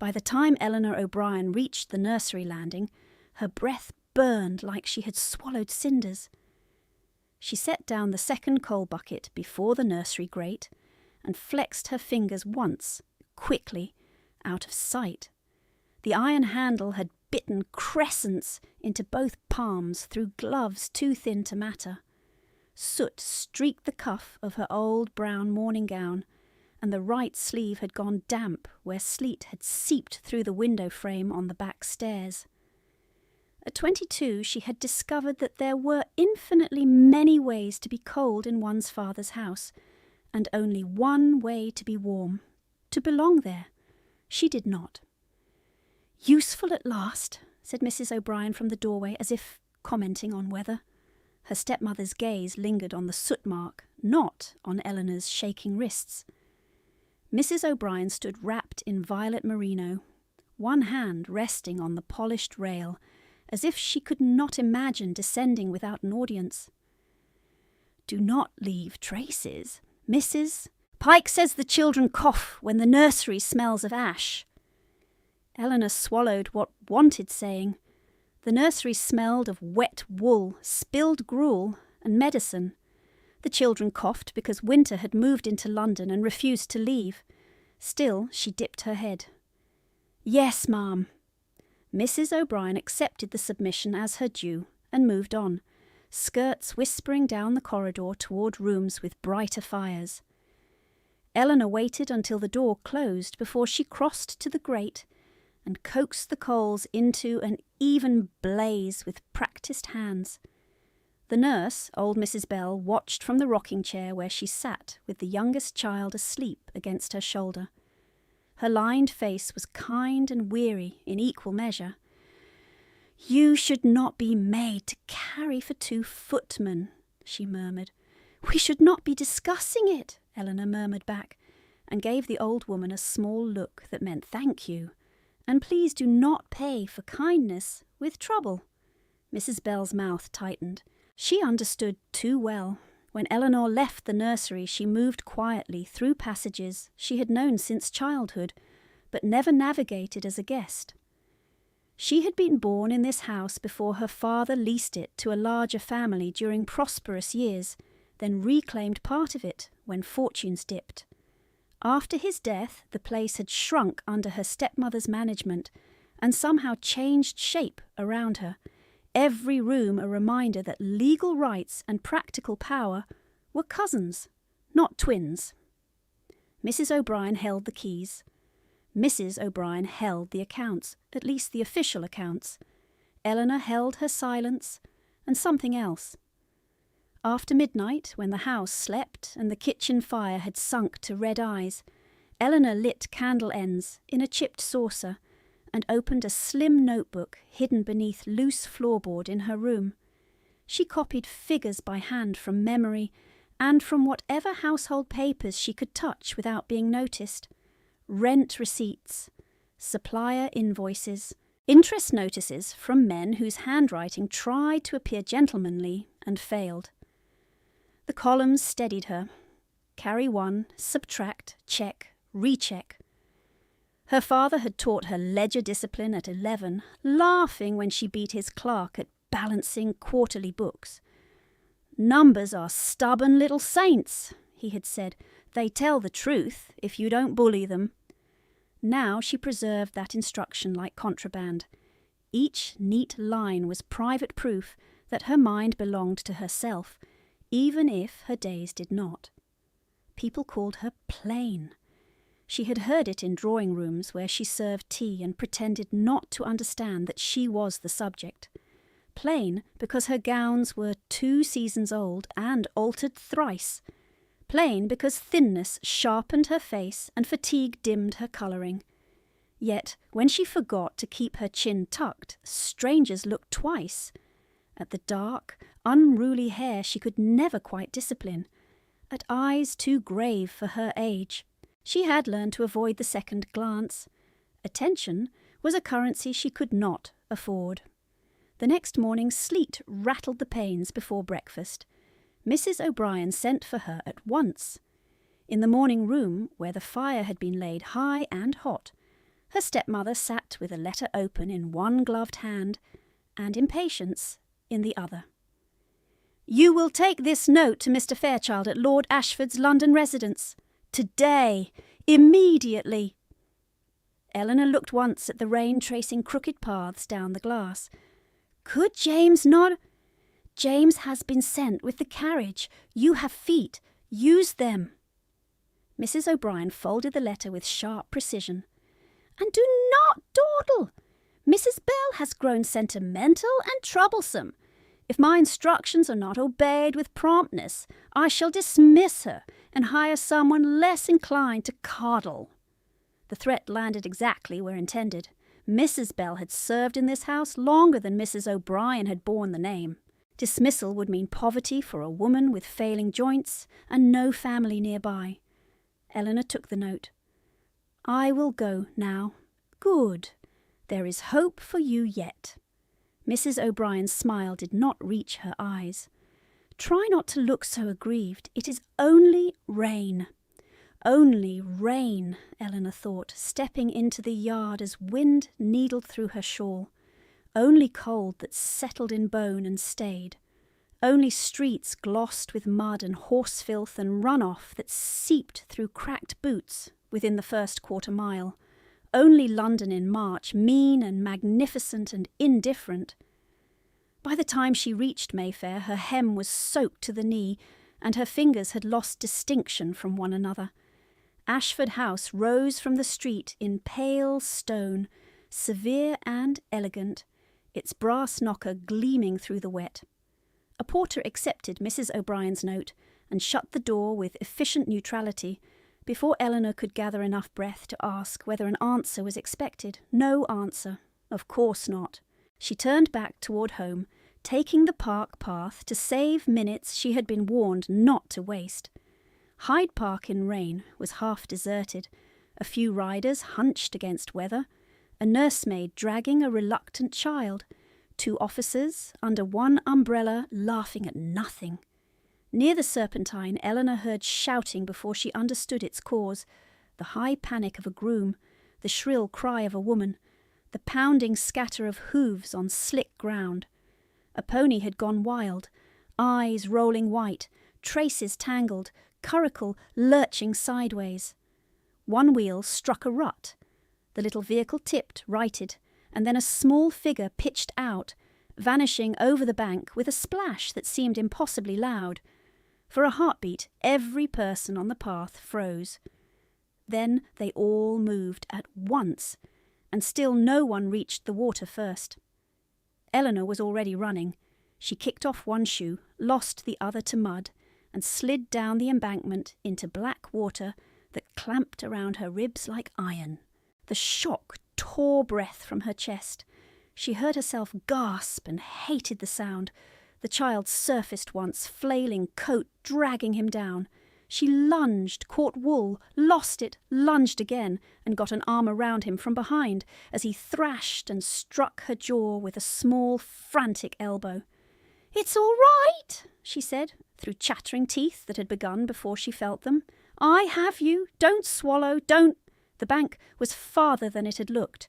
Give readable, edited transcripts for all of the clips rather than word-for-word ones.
By the time Eleanor O'Brien reached the nursery landing, her breath burned like she had swallowed cinders. She set down the second coal bucket before the nursery grate and flexed her fingers once, quickly, out of sight. The iron handle had bitten crescents into both palms through gloves too thin to matter. Soot streaked the cuff of her old brown morning gown, and the right sleeve had gone damp where sleet had seeped through the window frame on the back stairs. At 22, she had discovered that there were infinitely many ways to be cold in one's father's house, and only one way to be warm, to belong there. She did not. "Useful at last," said Mrs. O'Brien from the doorway, as if commenting on weather. Her stepmother's gaze lingered on the soot mark, not on Eleanor's shaking wrists. Mrs. O'Brien stood wrapped in violet merino, one hand resting on the polished rail, as if she could not imagine descending without an audience. "Do not leave traces, Mrs. Pike says the children cough when the nursery smells of ash." Eleanor swallowed what wanted saying. The nursery smelled of wet wool, spilled gruel, and medicine. The children coughed because Winter had moved into London and refused to leave. Still, she dipped her head. "Yes, ma'am." Mrs. O'Brien accepted the submission as her due and moved on, skirts whispering down the corridor toward rooms with brighter fires. Eleanor waited until the door closed before she crossed to the grate and coaxed the coals into an even blaze with practised hands. The nurse, old Mrs. Bell, watched from the rocking chair where she sat with the youngest child asleep against her shoulder. Her lined face was kind and weary in equal measure. "You should not be made to carry for 2 footmen," she murmured. "We should not be discussing it," Eleanor murmured back, and gave the old woman a small look that meant thank you, and please do not pay for kindness with trouble. Mrs. Bell's mouth tightened. She understood too well. When Eleanor left the nursery, she moved quietly through passages she had known since childhood, but never navigated as a guest. She had been born in this house before her father leased it to a larger family during prosperous years, then reclaimed part of it when fortunes dipped. After his death, the place had shrunk under her stepmother's management and somehow changed shape around her, every room a reminder that legal rights and practical power were cousins, not twins. Mrs. O'Brien held the keys. Mrs. O'Brien held the accounts, at least the official accounts. Eleanor held her silence and something else. After midnight, when the house slept and the kitchen fire had sunk to red eyes, Eleanor lit candle ends in a chipped saucer and opened a slim notebook hidden beneath loose floorboard in her room. She copied figures by hand from memory and from whatever household papers she could touch without being noticed. Rent receipts, supplier invoices, interest notices from men whose handwriting tried to appear gentlemanly and failed. The columns steadied her. Carry one, subtract, check, recheck. Her father had taught her ledger discipline at 11, laughing when she beat his clerk at balancing quarterly books. "Numbers are stubborn little saints," he had said. "They tell the truth if you don't bully them." Now she preserved that instruction like contraband. Each neat line was private proof that her mind belonged to herself, even if her days did not. People called her plain. She had heard it in drawing rooms where she served tea and pretended not to understand that she was the subject. Plain because her gowns were 2 seasons old and altered thrice. Plain because thinness sharpened her face and fatigue dimmed her colouring. Yet, when she forgot to keep her chin tucked, strangers looked twice. At the dark, unruly hair she could never quite discipline. At eyes too grave for her age. She had learned to avoid the second glance. Attention was a currency she could not afford. The next morning sleet rattled the panes before breakfast. Mrs. O'Brien sent for her at once. In the morning room, where the fire had been laid high and hot, Her stepmother sat with a letter open in one gloved hand and impatience in the other. "You will take this note to Mr. Fairchild at Lord Ashford's London residence. Today. Immediately." Eleanor looked once at the rain tracing crooked paths down the glass. "Could James not—" "James has been sent with the carriage. You have feet. Use them." Mrs. O'Brien folded the letter with sharp precision. "And do not dawdle. Mrs. Bell has grown sentimental and troublesome. If my instructions are not obeyed with promptness, I shall dismiss her and hire someone less inclined to coddle." The threat landed exactly where intended. Mrs. Bell had served in this house longer than Mrs. O'Brien had borne the name. Dismissal would mean poverty for a woman with failing joints and no family nearby. Eleanor took the note. "I will go now. Good. There is hope for you yet." Mrs. O'Brien's smile did not reach her eyes. "Try not to look so aggrieved. It is only rain." Only rain, Eleanor thought, stepping into the yard as wind needled through her shawl. Only cold that settled in bone and stayed. Only streets glossed with mud and horse filth and runoff that seeped through cracked boots within the first quarter-mile. Only London in March, mean and magnificent and indifferent. By the time she reached Mayfair, her hem was soaked to the knee, and her fingers had lost distinction from one another. Ashford House rose from the street in pale stone, severe and elegant, its brass knocker gleaming through the wet. A porter accepted Mrs. O'Brien's note and shut the door with efficient neutrality before Eleanor could gather enough breath to ask whether an answer was expected. No answer. Of course not. She turned back toward home, taking the park path to save minutes she had been warned not to waste. Hyde Park in rain was half deserted, a few riders hunched against weather, a nursemaid dragging a reluctant child, 2 officers under one umbrella laughing at nothing. Near the Serpentine, Eleanor heard shouting before she understood its cause, the high panic of a groom, the shrill cry of a woman, the pounding scatter of hooves on slick ground. A pony had gone wild, eyes rolling white, traces tangled, curricle lurching sideways. One wheel struck a rut. The little vehicle tipped, righted, and then a small figure pitched out, vanishing over the bank with a splash that seemed impossibly loud. For a heartbeat, every person on the path froze. Then they all moved at once, and still no one reached the water first. Eleanor was already running. She kicked off one shoe, lost the other to mud, and slid down the embankment into black water that clamped around her ribs like iron. The shock tore breath from her chest. She heard herself gasp and hated the sound. The child surfaced once, flailing coat dragging him down. She lunged, caught wool, lost it, lunged again, and got an arm around him from behind as he thrashed and struck her jaw with a small, frantic elbow. "It's all right," she said, through chattering teeth that had begun before she felt them. "I have you. Don't swallow, don't—" The bank was farther than it had looked.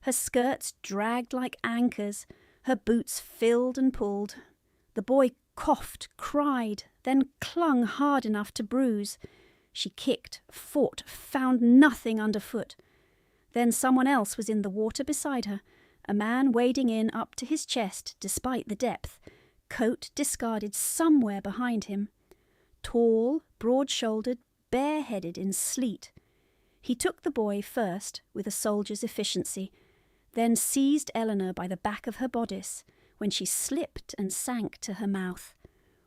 Her skirts dragged like anchors. Her boots filled and pulled. The boy coughed, cried, then clung hard enough to bruise. She kicked, fought, found nothing underfoot. Then someone else was in the water beside her, a man wading in up to his chest despite the depth, coat discarded somewhere behind him. Tall, broad-shouldered, bareheaded in sleet. He took the boy first with a soldier's efficiency, then seized Eleanor by the back of her bodice when she slipped and sank to her mouth.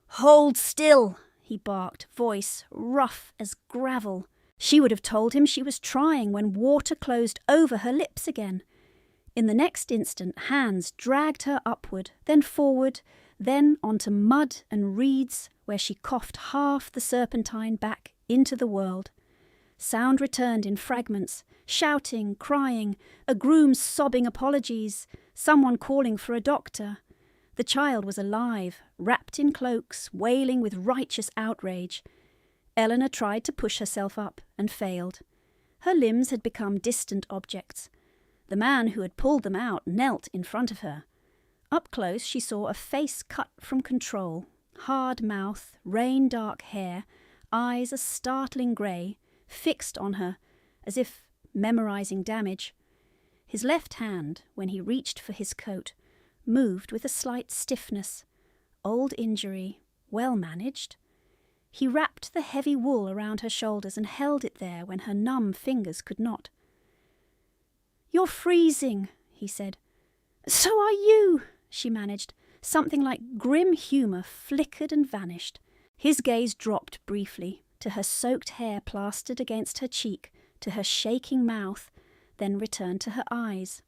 "Hold still," he barked, voice rough as gravel. She would have told him she was trying when water closed over her lips again. In the next instant, hands dragged her upward, then forward, then onto mud and reeds where she coughed half the Serpentine back into the world. Sound returned in fragments, shouting, crying, a groom sobbing apologies, someone calling for a doctor. The child was alive, wrapped in cloaks, wailing with righteous outrage. Eleanor tried to push herself up and failed. Her limbs had become distant objects. The man who had pulled them out knelt in front of her. Up close she saw a face cut from control, hard mouth, rain-dark hair, eyes a startling grey, fixed on her, as if memorising damage. His left hand, when he reached for his coat, moved with a slight stiffness. Old injury, well managed. He wrapped the heavy wool around her shoulders and held it there when her numb fingers could not. "You're freezing," he said. "So are you," she managed. Something like grim humour flickered and vanished. His gaze dropped briefly, to her soaked hair plastered against her cheek, to her shaking mouth, then returned to her eyes.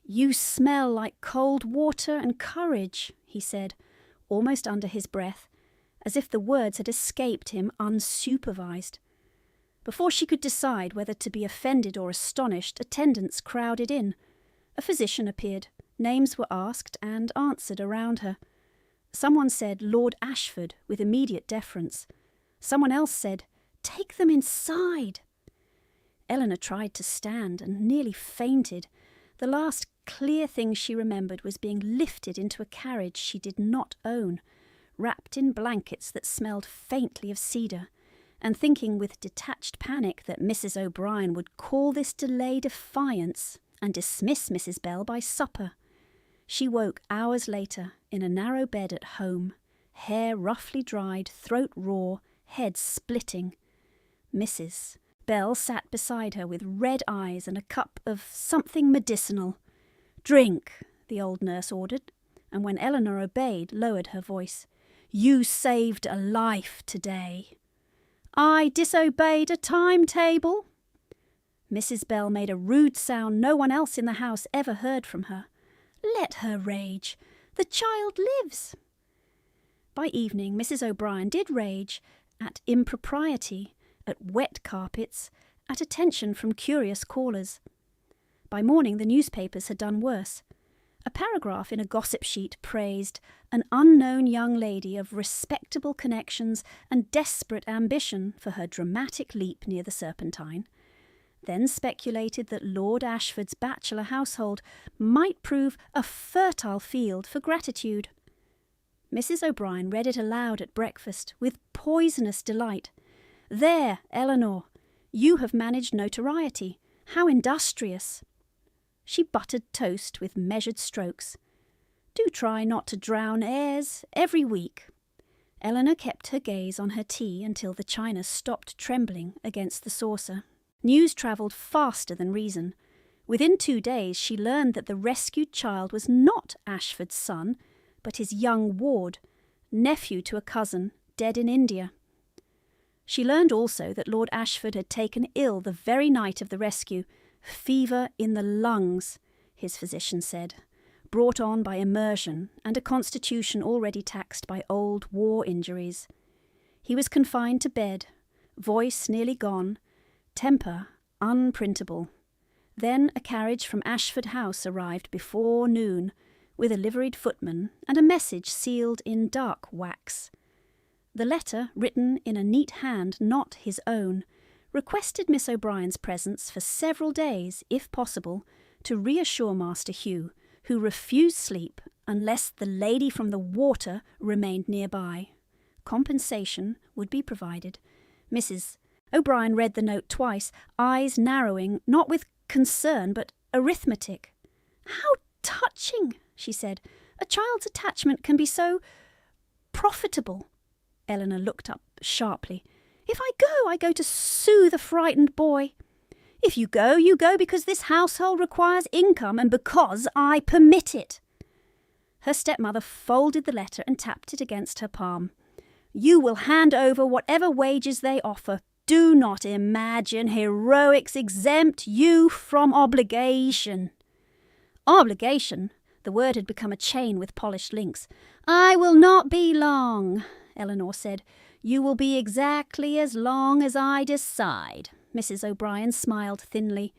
"You smell like cold water and courage," he said, almost under his breath, as if the words had escaped him unsupervised. Before she could decide whether to be offended or astonished, attendants crowded in. A physician appeared. Names were asked and answered around her. Someone said Lord Ashford with immediate deference. Someone else said, "Take them inside." Eleanor tried to stand and nearly fainted. The last clear thing she remembered was being lifted into a carriage she did not own, wrapped in blankets that smelled faintly of cedar, and thinking with detached panic that Mrs. O'Brien would call this delay defiance and dismiss Mrs. Bell by supper. She woke hours later in a narrow bed at home, hair roughly dried, throat raw, head splitting. Mrs. Bell sat beside her with red eyes and a cup of something medicinal. "Drink," the old nurse ordered, and when Eleanor obeyed, lowered her voice. "You saved a life today." "I disobeyed a timetable." Mrs. Bell made a rude sound no one else in the house ever heard from her. "Let her rage. The child lives." By evening, Mrs. O'Brien did rage at impropriety, at wet carpets, at attention from curious callers. By morning, the newspapers had done worse. A paragraph in a gossip sheet praised an unknown young lady of respectable connections and desperate ambition for her dramatic leap near the Serpentine, then speculated that Lord Ashford's bachelor household might prove a fertile field for gratitude. Mrs. O'Brien read it aloud at breakfast with poisonous delight. "There, Eleanor, you have managed notoriety. How industrious." She buttered toast with measured strokes. "Do try not to drown airs every week." Eleanor kept her gaze on her tea until the china stopped trembling against the saucer. News travelled faster than reason. Within 2 days she learned that the rescued child was not Ashford's son, but his young ward, nephew to a cousin, dead in India. She learned also that Lord Ashford had taken ill the very night of the rescue, fever in the lungs, his physician said, brought on by immersion and a constitution already taxed by old war injuries. He was confined to bed, voice nearly gone, temper unprintable. Then a carriage from Ashford House arrived before noon, with a liveried footman and a message sealed in dark wax. The letter, written in a neat hand not his own, requested Miss O'Brien's presence for several days, if possible, to reassure Master Hugh, who refused sleep unless the lady from the water remained nearby. Compensation would be provided. Mrs. O'Brien read the note twice, eyes narrowing, not with concern but arithmetic. "How touching," she said. "A child's attachment can be so profitable." Eleanor looked up sharply. "If I go to soothe a frightened boy." "If you go because this household requires income and because I permit it." Her stepmother folded the letter and tapped it against her palm. "You will hand over whatever wages they offer. Do not imagine heroics exempt you from obligation." Obligation? The word had become a chain with polished links. "I will not be long," Eleanor said. "You will be exactly as long as I decide." Mrs. O'Brien smiled thinly.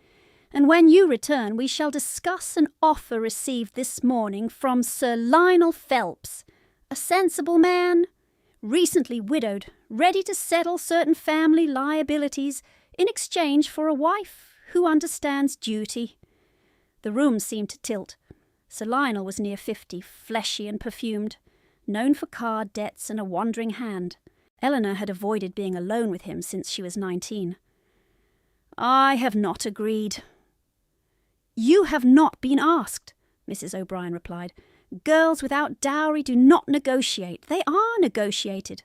"And when you return, we shall discuss an offer received this morning from Sir Lionel Phelps, a sensible man, recently widowed, ready to settle certain family liabilities in exchange for a wife who understands duty. The room seemed to tilt. Sir Lionel was near 50, fleshy and perfumed, known for card debts and a wandering hand. Eleanor had avoided being alone with him since she was 19. "I have not agreed." "You have not been asked," Mrs. O'Brien replied. "Girls without dowry do not negotiate. They are negotiated."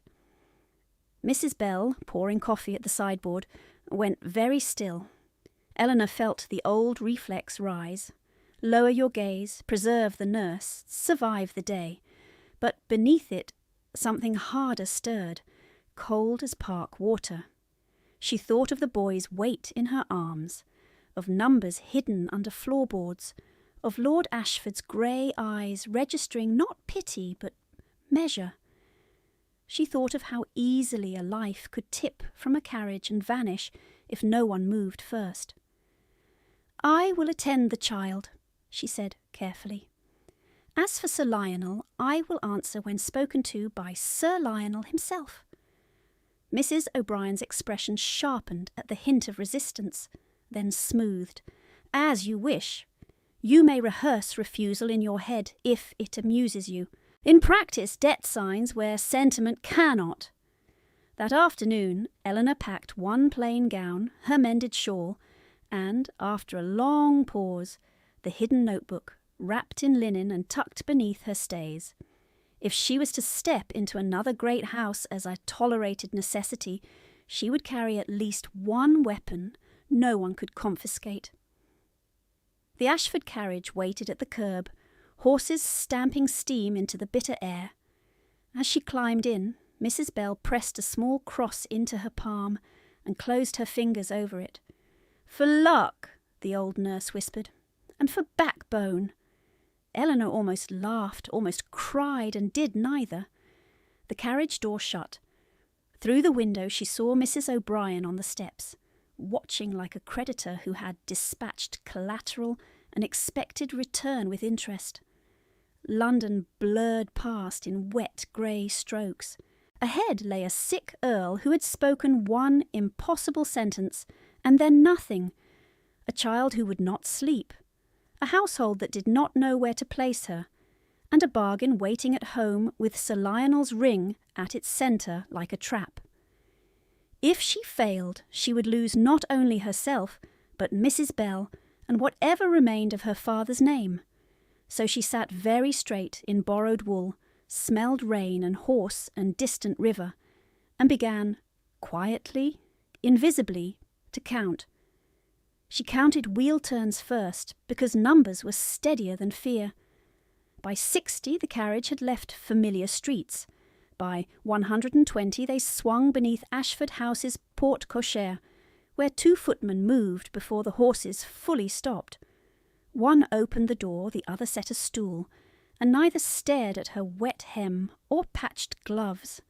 Mrs. Bell, pouring coffee at the sideboard, went very still. Eleanor felt the old reflex rise. Lower your gaze, preserve the nurse, survive the day. But beneath it, something harder stirred, cold as park water. She thought of the boy's weight in her arms, of numbers hidden under floorboards, of Lord Ashford's grey eyes registering not pity but measure. She thought of how easily a life could tip from a carriage and vanish if no one moved first. "I will attend the child," she said carefully. "As for Sir Lionel, I will answer when spoken to by Sir Lionel himself." Mrs. O'Brien's expression sharpened at the hint of resistance, then smoothed. "As you wish. You may rehearse refusal in your head if it amuses you. In practice, debt signs where sentiment cannot." That afternoon, Eleanor packed one plain gown, her mended shawl, and, after a long pause, the hidden notebook, wrapped in linen and tucked beneath her stays. If she was to step into another great house as a tolerated necessity, she would carry at least one weapon no one could confiscate. The Ashford carriage waited at the curb, horses stamping steam into the bitter air. As she climbed in, Mrs. Bell pressed a small cross into her palm and closed her fingers over it. "For luck," the old nurse whispered, "and for backbone." Eleanor almost laughed, almost cried, and did neither. The carriage door shut. Through the window she saw Mrs. O'Brien on the steps, watching like a creditor who had dispatched collateral and expected return with interest. London blurred past in wet grey strokes. Ahead lay a sick earl who had spoken one impossible sentence and then nothing, a child who would not sleep, a household that did not know where to place her, and a bargain waiting at home with Sir Lionel's ring at its centre like a trap. If she failed, she would lose not only herself, but Mrs. Bell and whatever remained of her father's name. So she sat very straight in borrowed wool, smelled rain and horse and distant river, and began, quietly, invisibly, to count. She counted wheel turns first, because numbers were steadier than fear. By 60 the carriage had left familiar streets. By 120 they swung beneath Ashford House's porte cochere, where 2 footmen moved before the horses fully stopped. One opened the door, the other set a stool, and neither stared at her wet hem or patched gloves.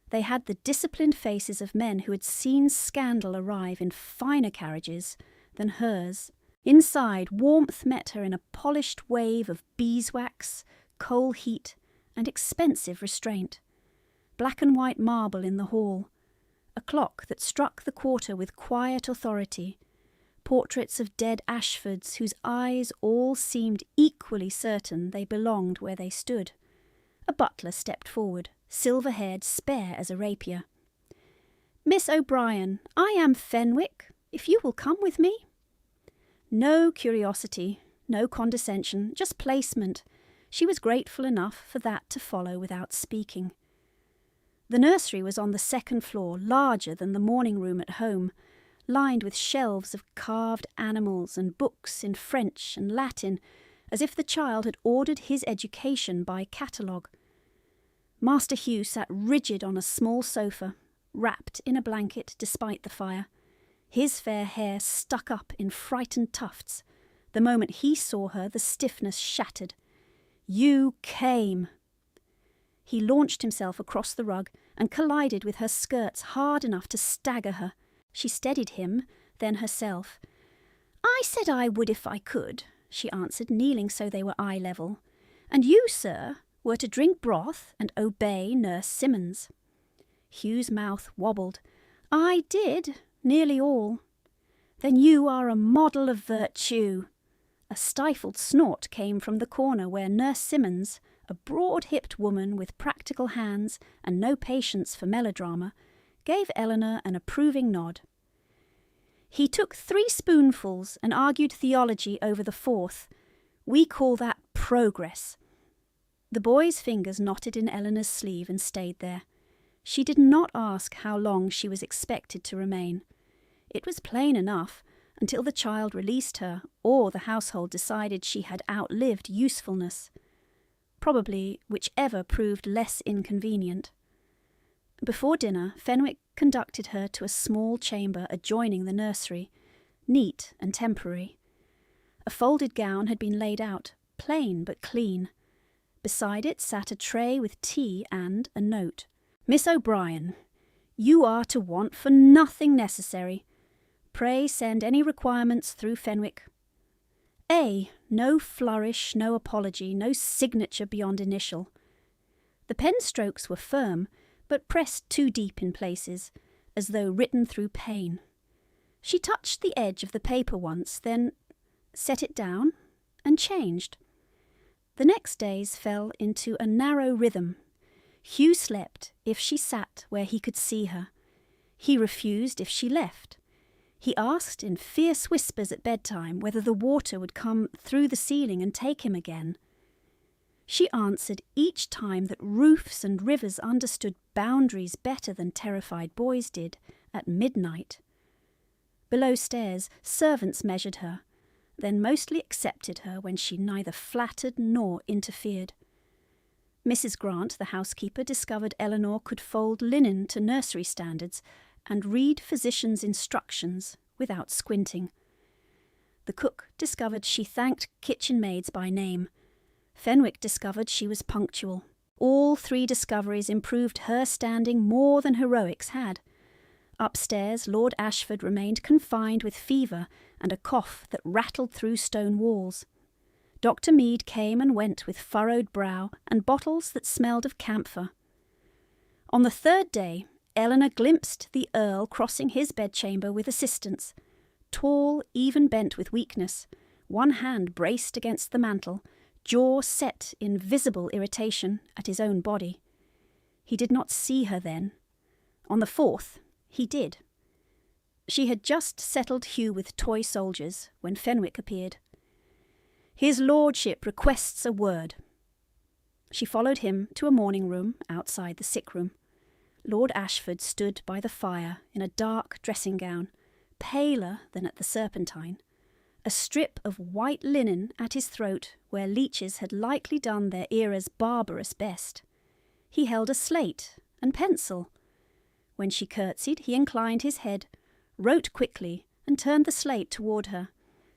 They had the disciplined faces of men who had seen scandal arrive in finer carriages than hers. Inside, warmth met her in a polished wave of beeswax, coal heat, and expensive restraint. Black and white marble in the hall, a clock that struck the quarter with quiet authority, portraits of dead Ashfords whose eyes all seemed equally certain they belonged where they stood. A butler stepped forward, silver-haired, spare as a rapier. "Miss O'Brien, I am Fenwick, if you will come with me." No curiosity, no condescension, just placement. She was grateful enough for that to follow without speaking. The nursery was on the 2nd floor, larger than the morning room at home, lined with shelves of carved animals and books in French and Latin, as if the child had ordered his education by catalogue. Master Hugh sat rigid on a small sofa, wrapped in a blanket despite the fire. His fair hair stuck up in frightened tufts. The moment he saw her, the stiffness shattered. "You came!" He launched himself across the rug and collided with her skirts hard enough to stagger her. She steadied him, then herself. "I said I would if I could," she answered, kneeling so they were eye level. "And you, sir, were to drink broth and obey Nurse Simmons." Hugh's mouth wobbled. "I did, nearly all." "Then you are a model of virtue." A stifled snort came from the corner where Nurse Simmons, a broad-hipped woman with practical hands and no patience for melodrama, gave Eleanor an approving nod. He took 3 spoonfuls and argued theology over the 4th. We call that progress. The boy's fingers knotted in Eleanor's sleeve and stayed there. She did not ask how long she was expected to remain. It was plain enough, until the child released her or the household decided she had outlived usefulness. Probably whichever proved less inconvenient. Before dinner, Fenwick conducted her to a small chamber adjoining the nursery, neat and temporary. A folded gown had been laid out, plain but clean. Beside it sat a tray with tea and a note. "Miss O'Brien, you are to want for nothing necessary. Pray send any requirements through Fenwick. A. No flourish, no apology, no signature beyond initial." The pen strokes were firm, but pressed too deep in places, as though written through pain. She touched the edge of the paper once, then set it down and changed. The next days fell into a narrow rhythm. Hugh slept if she sat where he could see her. He refused if she left. He asked in fierce whispers at bedtime whether the water would come through the ceiling and take him again. She answered each time that roofs and rivers understood boundaries better than terrified boys did at midnight. Below stairs, servants measured her, then mostly accepted her when she neither flattered nor interfered. Mrs. Grant, the housekeeper, discovered Eleanor could fold linen to nursery standards and read physicians' instructions without squinting. The cook discovered she thanked kitchen maids by name. Fenwick discovered she was punctual. All 3 discoveries improved her standing more than heroics had. Upstairs, Lord Ashford remained confined with fever and a cough that rattled through stone walls. Dr. Mead came and went with furrowed brow and bottles that smelled of camphor. On the 3rd day, Eleanor glimpsed the Earl crossing his bedchamber with assistance, tall, even bent with weakness, one hand braced against the mantel, jaw set in visible irritation at his own body. He did not see her then. On the 4th, he did. She had just settled Hugh with toy soldiers when Fenwick appeared. "His lordship requests a word." She followed him to a morning room outside the sick room. Lord Ashford stood by the fire in a dark dressing gown, paler than at the Serpentine, a strip of white linen at his throat where leeches had likely done their era's barbarous best. He held a slate and pencil. When she curtsied, he inclined his head, wrote quickly, and turned the slate toward her.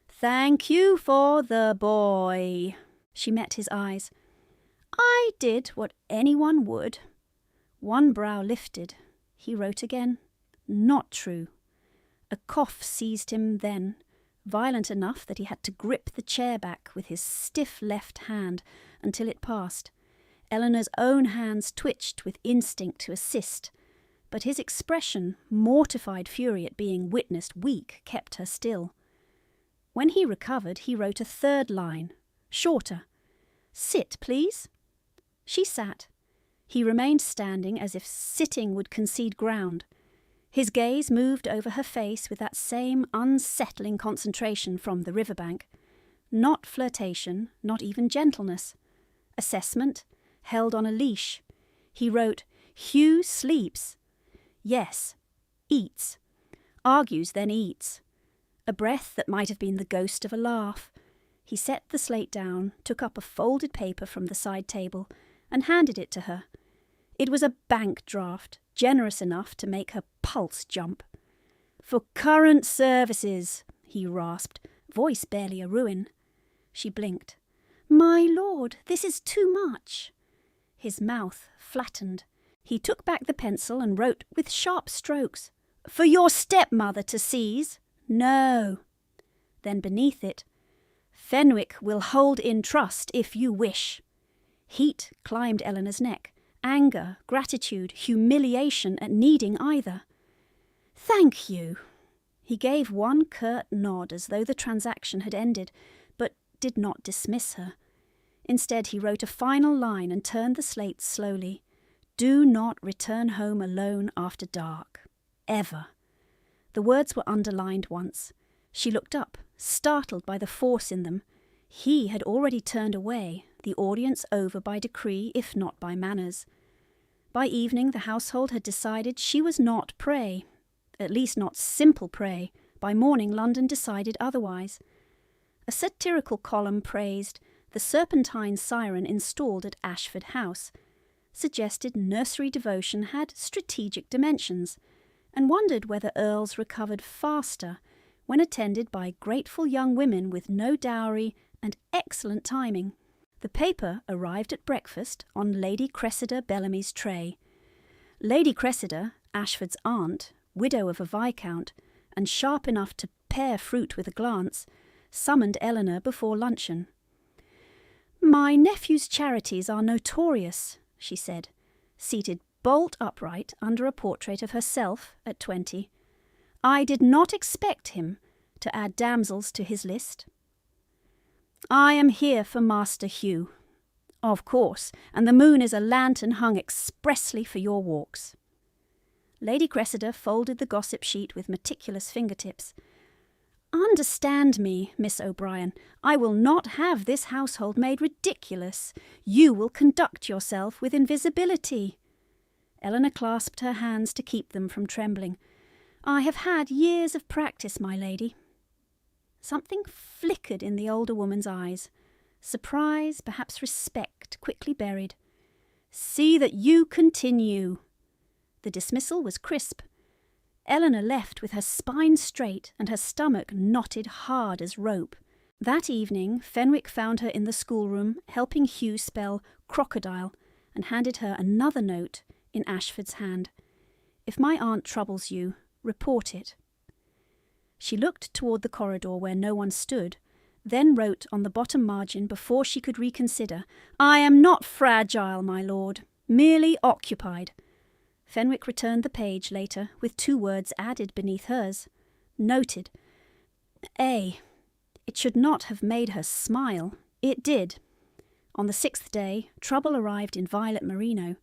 "Thank you for the boy." She met his eyes. "I did what anyone would." One brow lifted. He wrote again. Not true. A cough seized him then, violent enough that he had to grip the chair back with his stiff left hand until it passed. Eleanor's own hands twitched with instinct to assist, but his expression, mortified fury at being witnessed weak, kept her still. When he recovered, he wrote a 3rd line, shorter. "Sit, please." She sat. He remained standing as if sitting would concede ground. His gaze moved over her face with that same unsettling concentration from the riverbank. Not flirtation, not even gentleness. Assessment, held on a leash. He wrote, "Hugh sleeps." Yes, eats. Argues, then eats. A breath that might have been the ghost of a laugh. He set the slate down, took up a folded paper from the side table, and handed it to her. It was a bank draft, generous enough to make her pulse jump. "For current services," he rasped, voice barely a ruin. She blinked. "My lord, this is too much." His mouth flattened. He took back the pencil and wrote with sharp strokes, "For your stepmother to seize." "No." Then beneath it, "Fenwick will hold in trust if you wish." Heat climbed Eleanor's neck. Anger, gratitude, humiliation at needing either. "Thank you." He gave one curt nod as though the transaction had ended, but did not dismiss her. Instead, he wrote a final line and turned the slate slowly. "Do not return home alone after dark. Ever." The words were underlined once. She looked up, startled by the force in them. He had already turned away, the audience over by decree, if not by manners. By evening, the household had decided she was not prey, at least not simple prey. By morning, London decided otherwise. A satirical column praised the serpentine siren installed at Ashford House, suggested nursery devotion had strategic dimensions, and wondered whether earls recovered faster when attended by grateful young women with no dowry and excellent timing. The paper arrived at breakfast on Lady Cressida Bellamy's tray. Lady Cressida, Ashford's aunt, widow of a viscount, and sharp enough to pare fruit with a glance, summoned Eleanor before luncheon. "My nephew's charities are notorious," she said, seated bolt upright under a portrait of herself at 20. "I did not expect him to add damsels to his list." "I am here for Master Hugh." "Of course, and the moon is a lantern hung expressly for your walks." Lady Cressida folded the gossip sheet with meticulous fingertips. "Understand me, Miss O'Brien. I will not have this household made ridiculous. You will conduct yourself with invisibility." Eleanor clasped her hands to keep them from trembling. "I have had years of practice, my lady." Something flickered in the older woman's eyes. Surprise, perhaps respect, quickly buried. "See that you continue." The dismissal was crisp. Eleanor left with her spine straight and her stomach knotted hard as rope. That evening, Fenwick found her in the schoolroom, helping Hugh spell crocodile, and handed her another note in Ashford's hand. "If my aunt troubles you, report it." She looked toward the corridor where no one stood, then wrote on the bottom margin before she could reconsider, "I am not fragile, my lord, merely occupied." Fenwick returned the page later with 2 words added beneath hers. Noted. A. It should not have made her smile. It did. On the 6th day, trouble arrived in Violet Merino.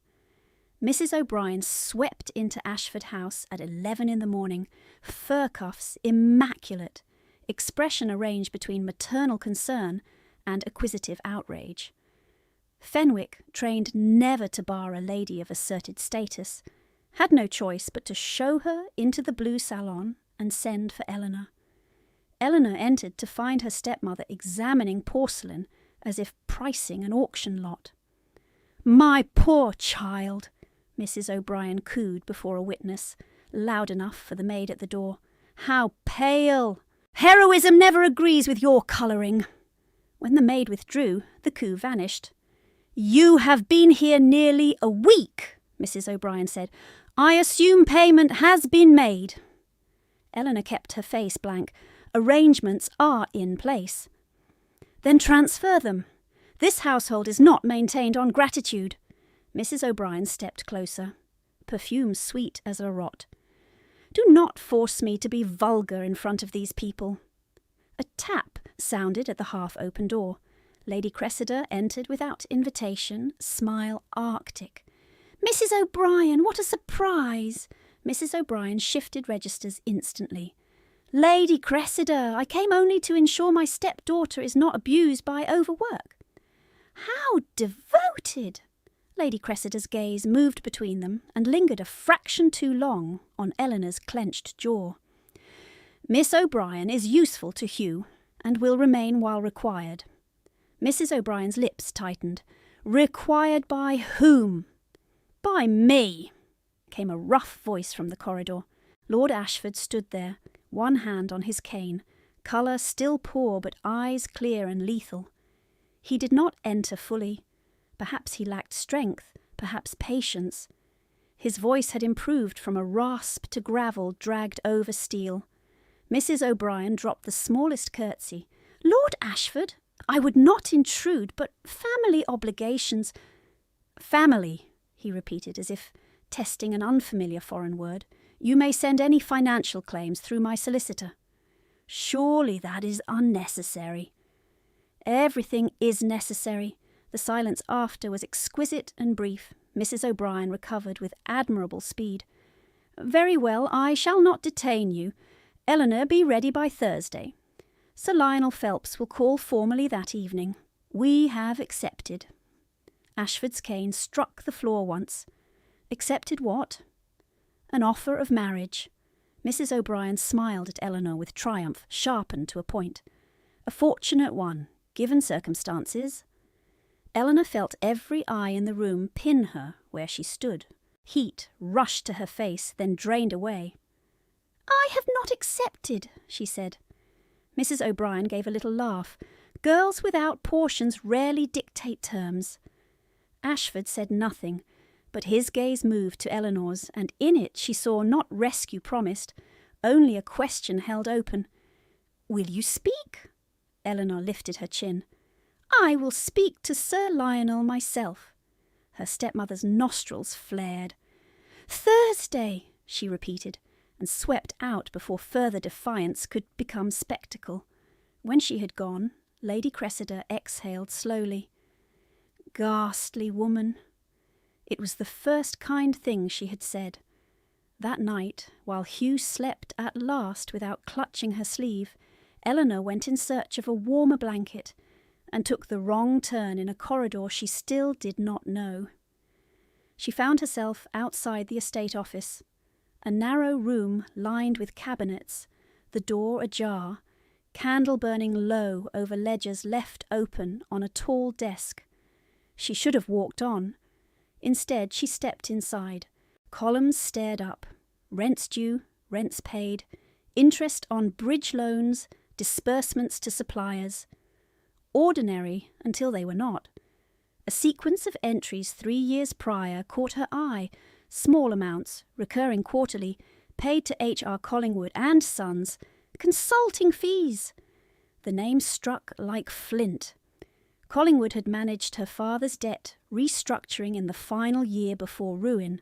Mrs. O'Brien swept into Ashford House at 11 in the morning, fur cuffs immaculate, expression arranged between maternal concern and acquisitive outrage. Fenwick, trained never to bar a lady of asserted status, had no choice but to show her into the blue salon and send for Eleanor. Eleanor entered to find her stepmother examining porcelain as if pricing an auction lot. "My poor child," Mrs. O'Brien cooed before a witness, loud enough for the maid at the door. "How pale! Heroism never agrees with your colouring." When the maid withdrew, the coo vanished. "You have been here nearly a week," Mrs. O'Brien said. "I assume payment has been made." Eleanor kept her face blank. "Arrangements are in place." "Then transfer them. This household is not maintained on gratitude." Mrs. O'Brien stepped closer, perfume sweet as a rot. "Do not force me to be vulgar in front of these people." A tap sounded at the half-open door. Lady Cressida entered without invitation, smile arctic. "Mrs. O'Brien, what a surprise!" Mrs. O'Brien shifted registers instantly. "Lady Cressida, I came only to ensure my stepdaughter is not abused by overwork." "How devoted!" Lady Cressida's gaze moved between them and lingered a fraction too long on Eleanor's clenched jaw. "Miss O'Brien is useful to Hugh and will remain while required." Mrs. O'Brien's lips tightened. "Required by whom?" "By me," came a rough voice from the corridor. Lord Ashford stood there, one hand on his cane, colour still poor but eyes clear and lethal. He did not enter fully. Perhaps he lacked strength, perhaps patience. His voice had improved from a rasp to gravel dragged over steel. Mrs. O'Brien dropped the smallest curtsy. "Lord Ashford, I would not intrude, but family obligations—" "Family," he repeated, as if testing an unfamiliar foreign word. "You may send any financial claims through my solicitor." "Surely that is unnecessary." Everything is necessary. The silence after was exquisite and brief. Mrs. O'Brien recovered with admirable speed. Very well, I shall not detain you. Eleanor, be ready by Thursday. Sir Lionel Phelps will call formally that evening. We have accepted. Ashford's cane struck the floor once. Accepted what? An offer of marriage. Mrs. O'Brien smiled at Eleanor with triumph, sharpened to a point. A fortunate one, given circumstances. Eleanor felt every eye in the room pin her where she stood. Heat rushed to her face, then drained away. I have not accepted, she said. Mrs. O'Brien gave a little laugh. Girls without portions rarely dictate terms. Ashford said nothing, but his gaze moved to Eleanor's, and in it she saw not rescue promised, only a question held open. Will you speak? Eleanor lifted her chin. I will speak to Sir Lionel myself. Her stepmother's nostrils flared. Thursday, she repeated, and swept out before further defiance could become spectacle. When she had gone, Lady Cressida exhaled slowly. Ghastly woman. It was the first kind thing she had said. That night, while Hugh slept at last without clutching her sleeve, Eleanor went in search of a warmer blanket and took the wrong turn in a corridor she still did not know. She found herself outside the estate office, a narrow room lined with cabinets, the door ajar, candle burning low over ledgers left open on a tall desk. She should have walked on. Instead, she stepped inside. Columns stared up. Rents due, rents paid, interest on bridge loans, disbursements to suppliers. Ordinary until they were not. A sequence of entries 3 years prior caught her eye, small amounts, recurring quarterly, paid to H.R. Collingwood and Sons, consulting fees. The name struck like flint. Collingwood had managed her father's debt, restructuring in the final year before ruin.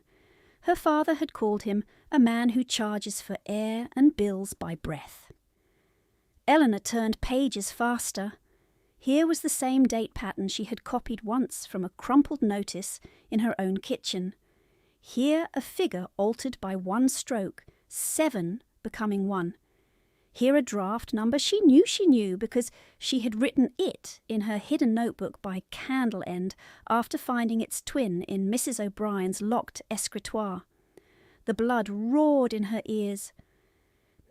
Her father had called him a man who charges for air and bills by breath. Eleanor turned pages faster. Here was the same date pattern she had copied once from a crumpled notice in her own kitchen. Here a figure altered by one stroke, 7 becoming 1. Here a draft number she knew because she had written it in her hidden notebook by candle end after finding its twin in Mrs. O'Brien's locked escritoire. The blood roared in her ears.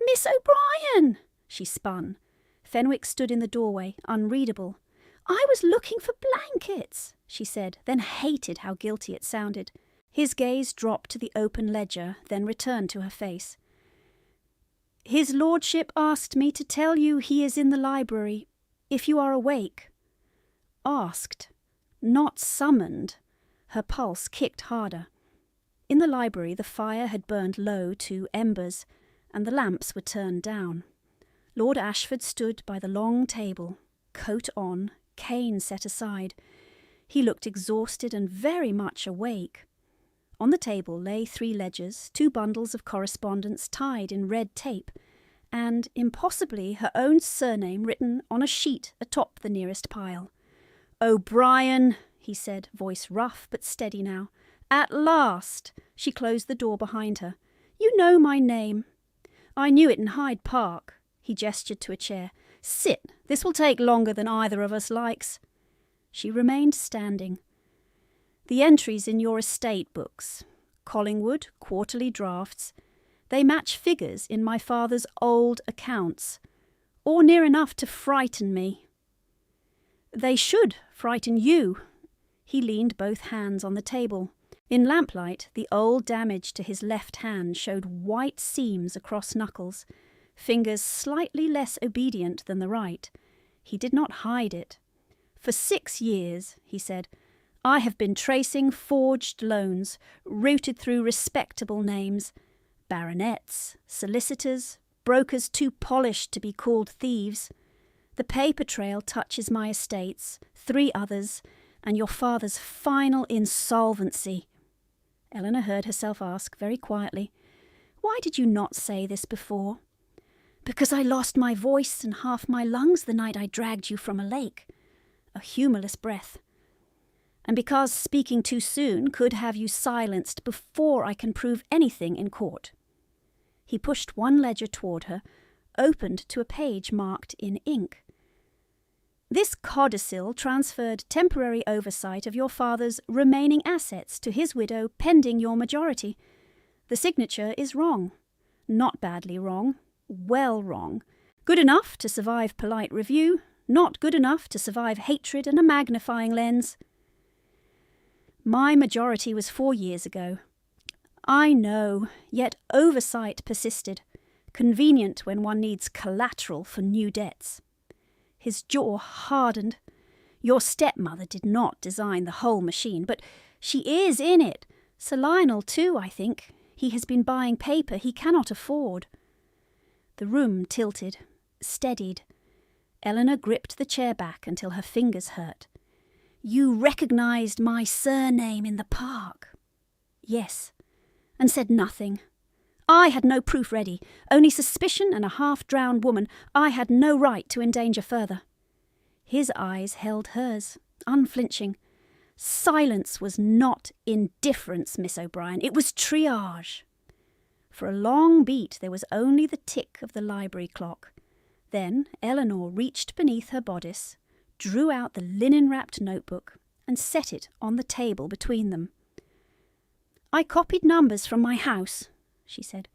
Miss O'Brien! She spun. Fenwick stood in the doorway, unreadable. I was looking for blankets, she said, then hated how guilty it sounded. His gaze dropped to the open ledger, then returned to her face. His lordship asked me to tell you he is in the library, if you are awake. Asked, not summoned. Her pulse kicked harder. In the library the fire had burned low to embers, and the lamps were turned down. Lord Ashford stood by the long table, coat on, cane set aside. He looked exhausted and very much awake. On the table lay 3 ledgers, 2 bundles of correspondence tied in red tape, and, impossibly, her own surname written on a sheet atop the nearest pile. O'Brien, he said, voice rough but steady now. At last! She closed the door behind her. You know my name. I knew it in Hyde Park. He gestured to a chair. Sit. This will take longer than either of us likes. She remained standing. The entries in your estate books, Collingwood, quarterly drafts, they match figures in my father's old accounts, or near enough to frighten me. They should frighten you. He leaned both hands on the table. In lamplight, the old damage to his left hand showed white seams across knuckles, fingers slightly less obedient than the right. He did not hide it. For 6 years, he said, I have been tracing forged loans, routed through respectable names, baronets, solicitors, brokers too polished to be called thieves. The paper trail touches my estates, 3 others, and your father's final insolvency. Eleanor heard herself ask very quietly, Why did you not say this before? Because I lost my voice and half my lungs the night I dragged you from a lake. a humourless breath. And because speaking too soon could have you silenced before I can prove anything in court. He pushed one ledger toward her, opened to a page marked in ink. This codicil transferred temporary oversight of your father's remaining assets to his widow pending your majority. The signature is wrong. Not badly wrong. Well wrong. Good enough to survive polite review, not good enough to survive hatred and a magnifying lens. My majority was 4 years ago. I know, yet oversight persisted. Convenient when one needs collateral for new debts. His jaw hardened. Your stepmother did not design the whole machine, but she is in it. Sir Lionel too, I think. He has been buying paper he cannot afford. The room tilted, steadied. Eleanor gripped the chair back until her fingers hurt. You recognised my surname in the park? Yes, and said nothing. I had no proof ready, only suspicion and a half-drowned woman I had no right to endanger further. His eyes held hers, unflinching. Silence was not indifference, Miss O'Brien. It was triage. For a long beat there was only the tick of the library clock. Then Eleanor reached beneath her bodice, drew out the linen-wrapped notebook, and set it on the table between them. I copied numbers from my house, she said.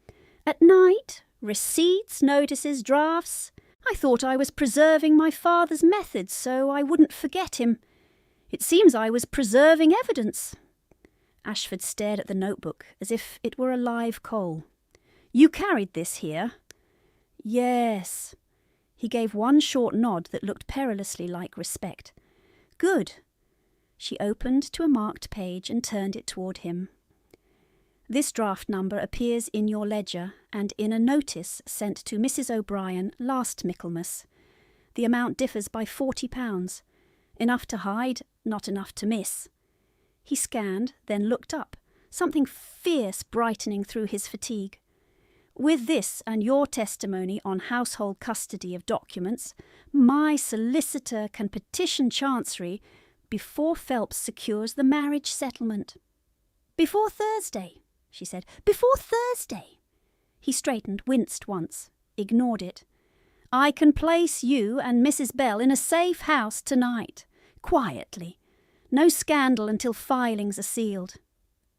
At night, receipts, notices, drafts. I thought I was preserving my father's methods so I wouldn't forget him. It seems I was preserving evidence. Ashford stared at the notebook as if it were a live coal. You carried this here? Yes. He gave one short nod that looked perilously like respect. Good. She opened to a marked page and turned it toward him. This draft number appears in your ledger and in a notice sent to Mrs. O'Brien last Michaelmas. The amount differs by £40. Enough to hide, not enough to miss. He scanned, then looked up, something fierce brightening through his fatigue. With this and your testimony on household custody of documents, my solicitor can petition Chancery before Phelps secures the marriage settlement. Before Thursday, she said. Before Thursday. He straightened, winced once, ignored it. I can place you and Mrs. Bell in a safe house tonight, quietly. No scandal until filings are sealed.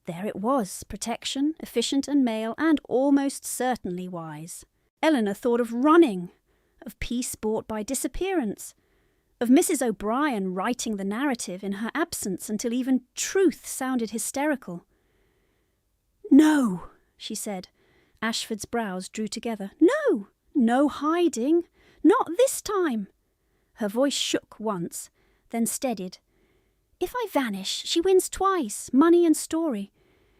There it was, protection, efficient and male, and almost certainly wise. Eleanor thought of running, of peace bought by disappearance, of Mrs. O'Brien writing the narrative in her absence until even truth sounded hysterical. No, she said. Ashford's brows drew together. No, no hiding. Not this time. Her voice shook once, then steadied. If I vanish, she wins twice, money and story.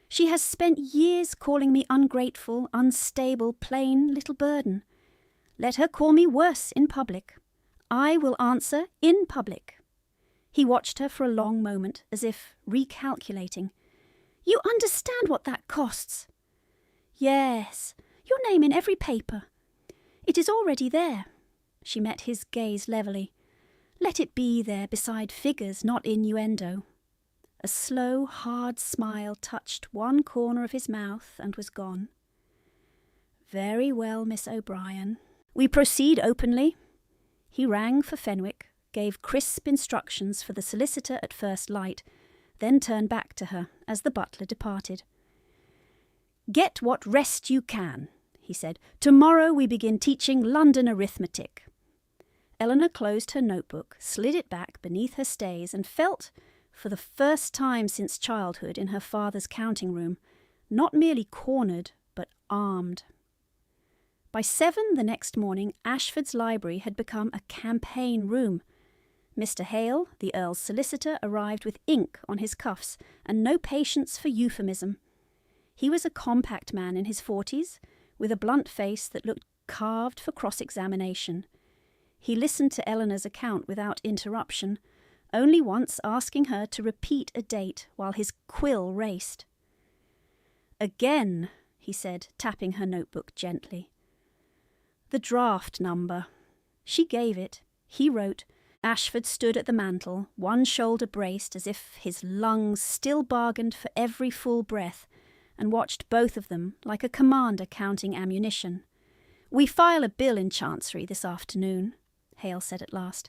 She has spent years calling me ungrateful, unstable, plain little burden. Let her call me worse in public. I will answer in public. He watched her for a long moment, as if recalculating. You understand what that costs? Yes, your name in every paper. It is already there. She met his gaze levelly. Let it be there beside figures, not innuendo. A slow, hard smile touched one corner of his mouth and was gone. Very well, Miss O'Brien. We proceed openly. He rang for Fenwick, gave crisp instructions for the solicitor at first light, then turned back to her as the butler departed. Get what rest you can, he said. Tomorrow we begin teaching London arithmetic. Eleanor closed her notebook, slid it back beneath her stays, and felt, for the first time since childhood in her father's counting room, not merely cornered, but armed. By 7 the next morning, Ashford's library had become a campaign room. Mr. Hale, the Earl's solicitor, arrived with ink on his cuffs and no patience for euphemism. He was a compact man in his 40s, with a blunt face that looked carved for cross-examination. He listened to Eleanor's account without interruption, only once asking her to repeat a date while his quill raced. Again, he said, tapping her notebook gently. The draft number. She gave it. He wrote, Ashford stood at the mantel, one shoulder braced as if his lungs still bargained for every full breath, and watched both of them like a commander counting ammunition. "We file a bill in Chancery this afternoon," Hale said at last.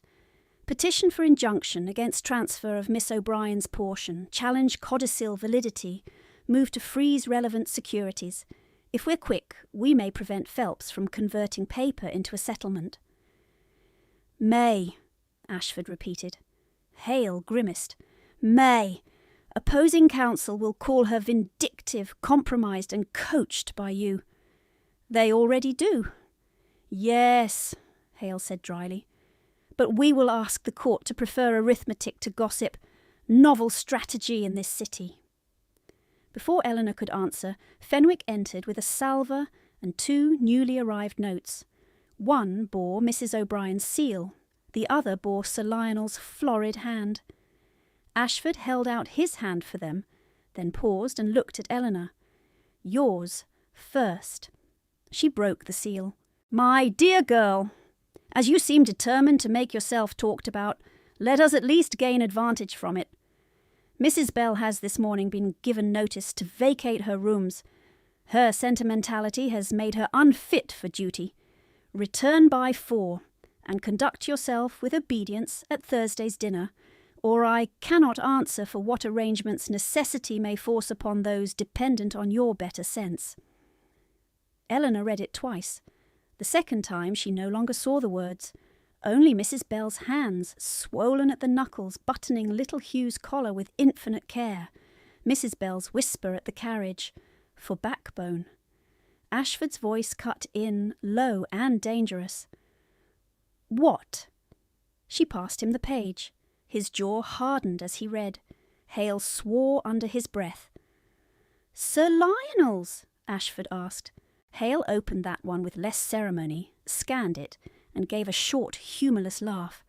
"Petition for injunction against transfer of Miss O'Brien's portion, challenge codicil validity, move to freeze relevant securities. If we're quick, we may prevent Phelps from converting paper into a settlement." "May," Ashford repeated. Hale grimaced. "May. Opposing counsel will call her vindictive, compromised and coached by you." "They already do." "Yes," Hale said dryly. "But we will ask the court to prefer arithmetic to gossip. Novel strategy in this city." Before Eleanor could answer, Fenwick entered with a salver and 2 newly arrived notes. One bore Mrs. O'Brien's seal, the other bore Sir Lionel's florid hand. Ashford held out his hand for them, then paused and looked at Eleanor. "Yours first." She broke the seal. "My dear girl, as you seem determined to make yourself talked about, let us at least gain advantage from it. Mrs. Bell has this morning been given notice to vacate her rooms. Her sentimentality has made her unfit for duty. Return by 4, and conduct yourself with obedience at Thursday's dinner, or I cannot answer for what arrangements necessity may force upon those dependent on your better sense." Eleanor read it twice. The second time she no longer saw the words, only Mrs. Bell's hands, swollen at the knuckles, buttoning little Hugh's collar with infinite care, Mrs. Bell's whisper at the carriage, "for backbone." Ashford's voice cut in, low and dangerous. "What?" She passed him the page. His jaw hardened as he read. Hale swore under his breath. "Sir Lionel's?" Ashford asked. Hale opened that one with less ceremony, scanned it, and gave a short, humourless laugh.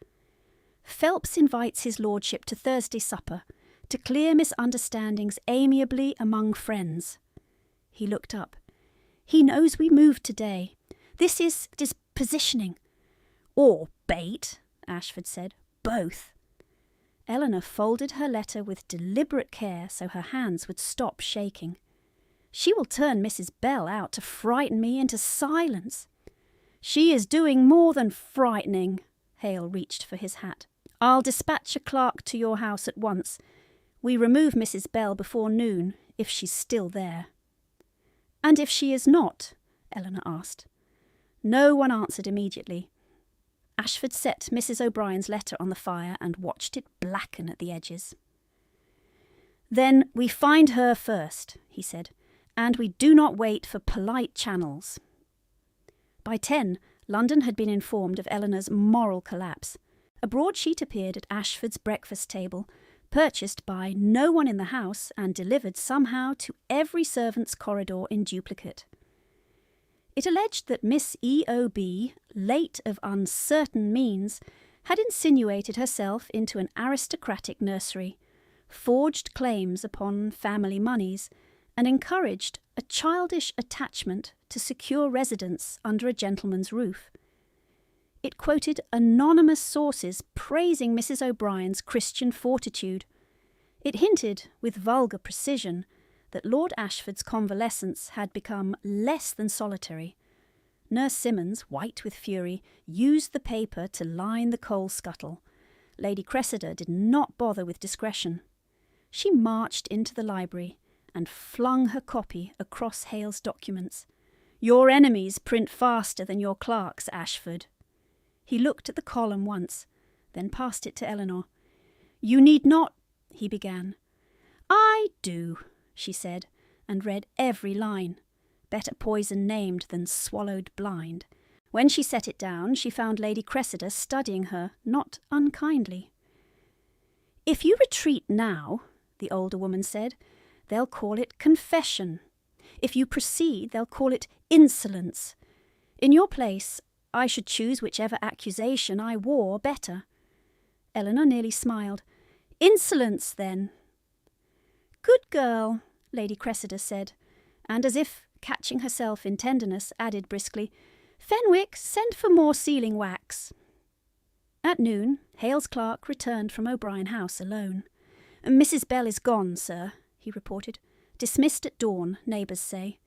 "Phelps invites his lordship to Thursday supper, to clear misunderstandings amiably among friends." He looked up. "He knows we moved today. This is positioning." "Or bait," Ashford said. "Both." Eleanor folded her letter with deliberate care so her hands would stop shaking. "She will turn Mrs. Bell out to frighten me into silence." "She is doing more than frightening." Hale reached for his hat. "I'll dispatch a clerk to your house at once. We remove Mrs. Bell before noon, if she's still there." "And if she is not?" Eleanor asked. No one answered immediately. Ashford set Mrs. O'Brien's letter on the fire and watched it blacken at the edges. "Then we find her first," he said, "and we do not wait for polite channels." By 10, London had been informed of Eleanor's moral collapse. A broadsheet appeared at Ashford's breakfast table, purchased by no one in the house and delivered somehow to every servant's corridor in duplicate. It alleged that Miss E.O.B., late of uncertain means, had insinuated herself into an aristocratic nursery, forged claims upon family moneys, and encouraged a childish attachment to secure residence under a gentleman's roof. It quoted anonymous sources praising Mrs. O'Brien's Christian fortitude. It hinted, with vulgar precision, that Lord Ashford's convalescence had become less than solitary. Nurse Simmons, white with fury, used the paper to line the coal scuttle. Lady Cressida did not bother with discretion. She marched into the library and flung her copy across Hale's documents. "Your enemies print faster than your clerks, Ashford." He looked at the column once, then passed it to Eleanor. "You need not," he began. "I do," she said, and read every line. Better poison named than swallowed blind. When she set it down, she found Lady Cressida studying her, not unkindly. "If you retreat now," the older woman said, "they'll call it confession. If you proceed, they'll call it insolence. In your place, I should choose whichever accusation I wore better." Eleanor nearly smiled. "Insolence, then." "Good girl," Lady Cressida said, and as if catching herself in tenderness, added briskly, "Fenwick, send for more sealing wax." At noon, Hale's clerk returned from O'Brien House alone. "Mrs. Bell is gone, sir," he reported. "Dismissed at dawn, neighbours say.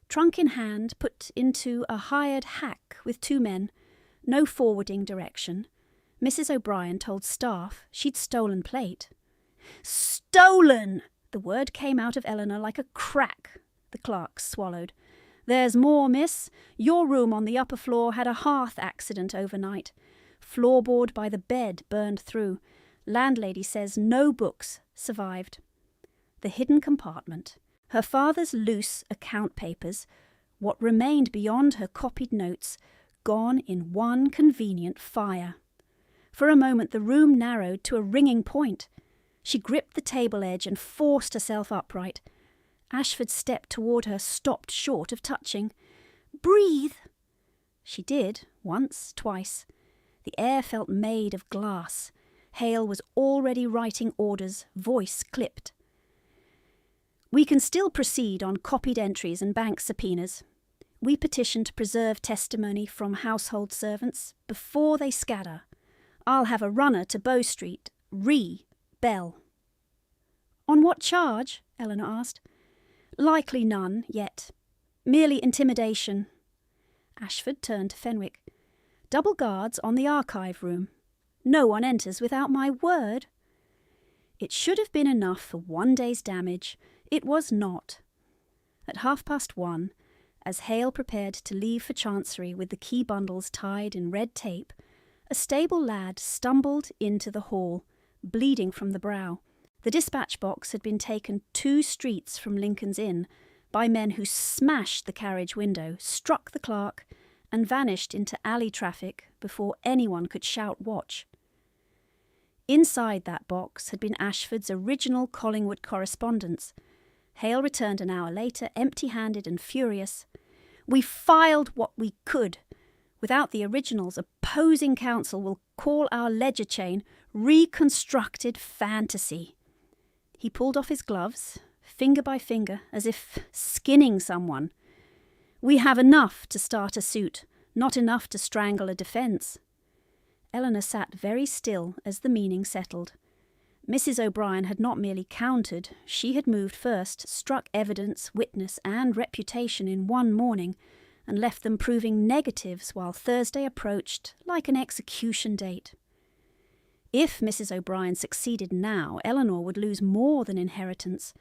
Trunk in hand, put into a hired hack with 2 men. No forwarding direction. Mrs. O'Brien told staff she'd stolen plate." "Stolen!" The word came out of Eleanor like a crack. The clerk swallowed. "There's more, miss. Your room on the upper floor had a hearth accident overnight. Floorboard by the bed burned through. Landlady says no books survived." The hidden compartment, her father's loose account papers, what remained beyond her copied notes, gone in one convenient fire. For a moment the room narrowed to a ringing point. She gripped the table edge and forced herself upright. Ashford stepped toward her, stopped short of touching. "Breathe!" She did, once, twice. The air felt made of glass. Hale was already writing orders, voice clipped. "We can still proceed on copied entries and bank subpoenas. We petition to preserve testimony from household servants before they scatter. I'll have a runner to Bow Street, Bell." "On what charge?" Eleanor asked. "Likely none, yet. Merely intimidation." Ashford turned to Fenwick. "Double guards on the archive room. No one enters without my word." It should have been enough for one day's damage. It was not. At 1:30, as Hale prepared to leave for Chancery with the key bundles tied in red tape, a stable lad stumbled into the hall, bleeding from the brow. The dispatch box had been taken 2 streets from Lincoln's Inn by men who smashed the carriage window, struck the clerk, and vanished into alley traffic before anyone could shout watch. Inside that box had been Ashford's original Collingwood correspondence. Hale returned an hour later, empty-handed and furious. "We filed what we could. Without the originals, opposing counsel will call our ledger chain reconstructed fantasy." He pulled off his gloves, finger by finger, as if skinning someone. "We have enough to start a suit, not enough to strangle a defence." Eleanor sat very still as the meaning settled. Mrs. O'Brien had not merely countered, she had moved first, struck evidence, witness, and reputation in one morning, and left them proving negatives while Thursday approached like an execution date. If Mrs. O'Brien succeeded now, Eleanor would lose more than inheritance.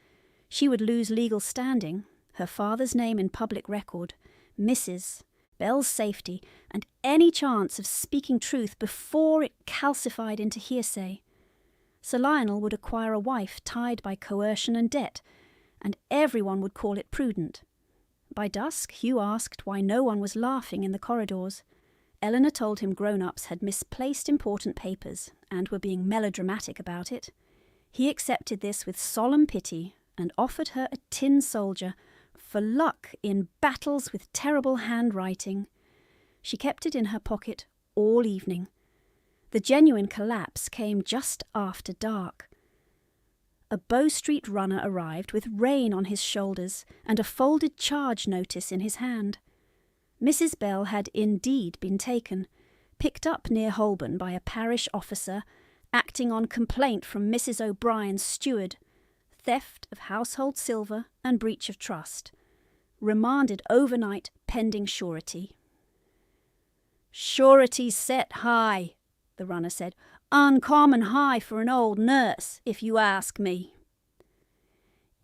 She would lose legal standing, her father's name in public record, Mrs. Bell's safety, and any chance of speaking truth before it calcified into hearsay. Sir Lionel would acquire a wife tied by coercion and debt, and everyone would call it prudent. By dusk, Hugh asked why no one was laughing in the corridors. Eleanor told him grown-ups had misplaced important papers and were being melodramatic about it. He accepted this with solemn pity and offered her a tin soldier for luck in battles with terrible handwriting. She kept it in her pocket all evening. The genuine collapse came just after dark. A Bow Street runner arrived with rain on his shoulders and a folded charge notice in his hand. Mrs. Bell had indeed been taken, picked up near Holborn by a parish officer, acting on complaint from Mrs. O'Brien's steward, theft of household silver and breach of trust. Remanded overnight pending surety. "Surety set high," the runner said. "Uncommon high for an old nurse, if you ask me."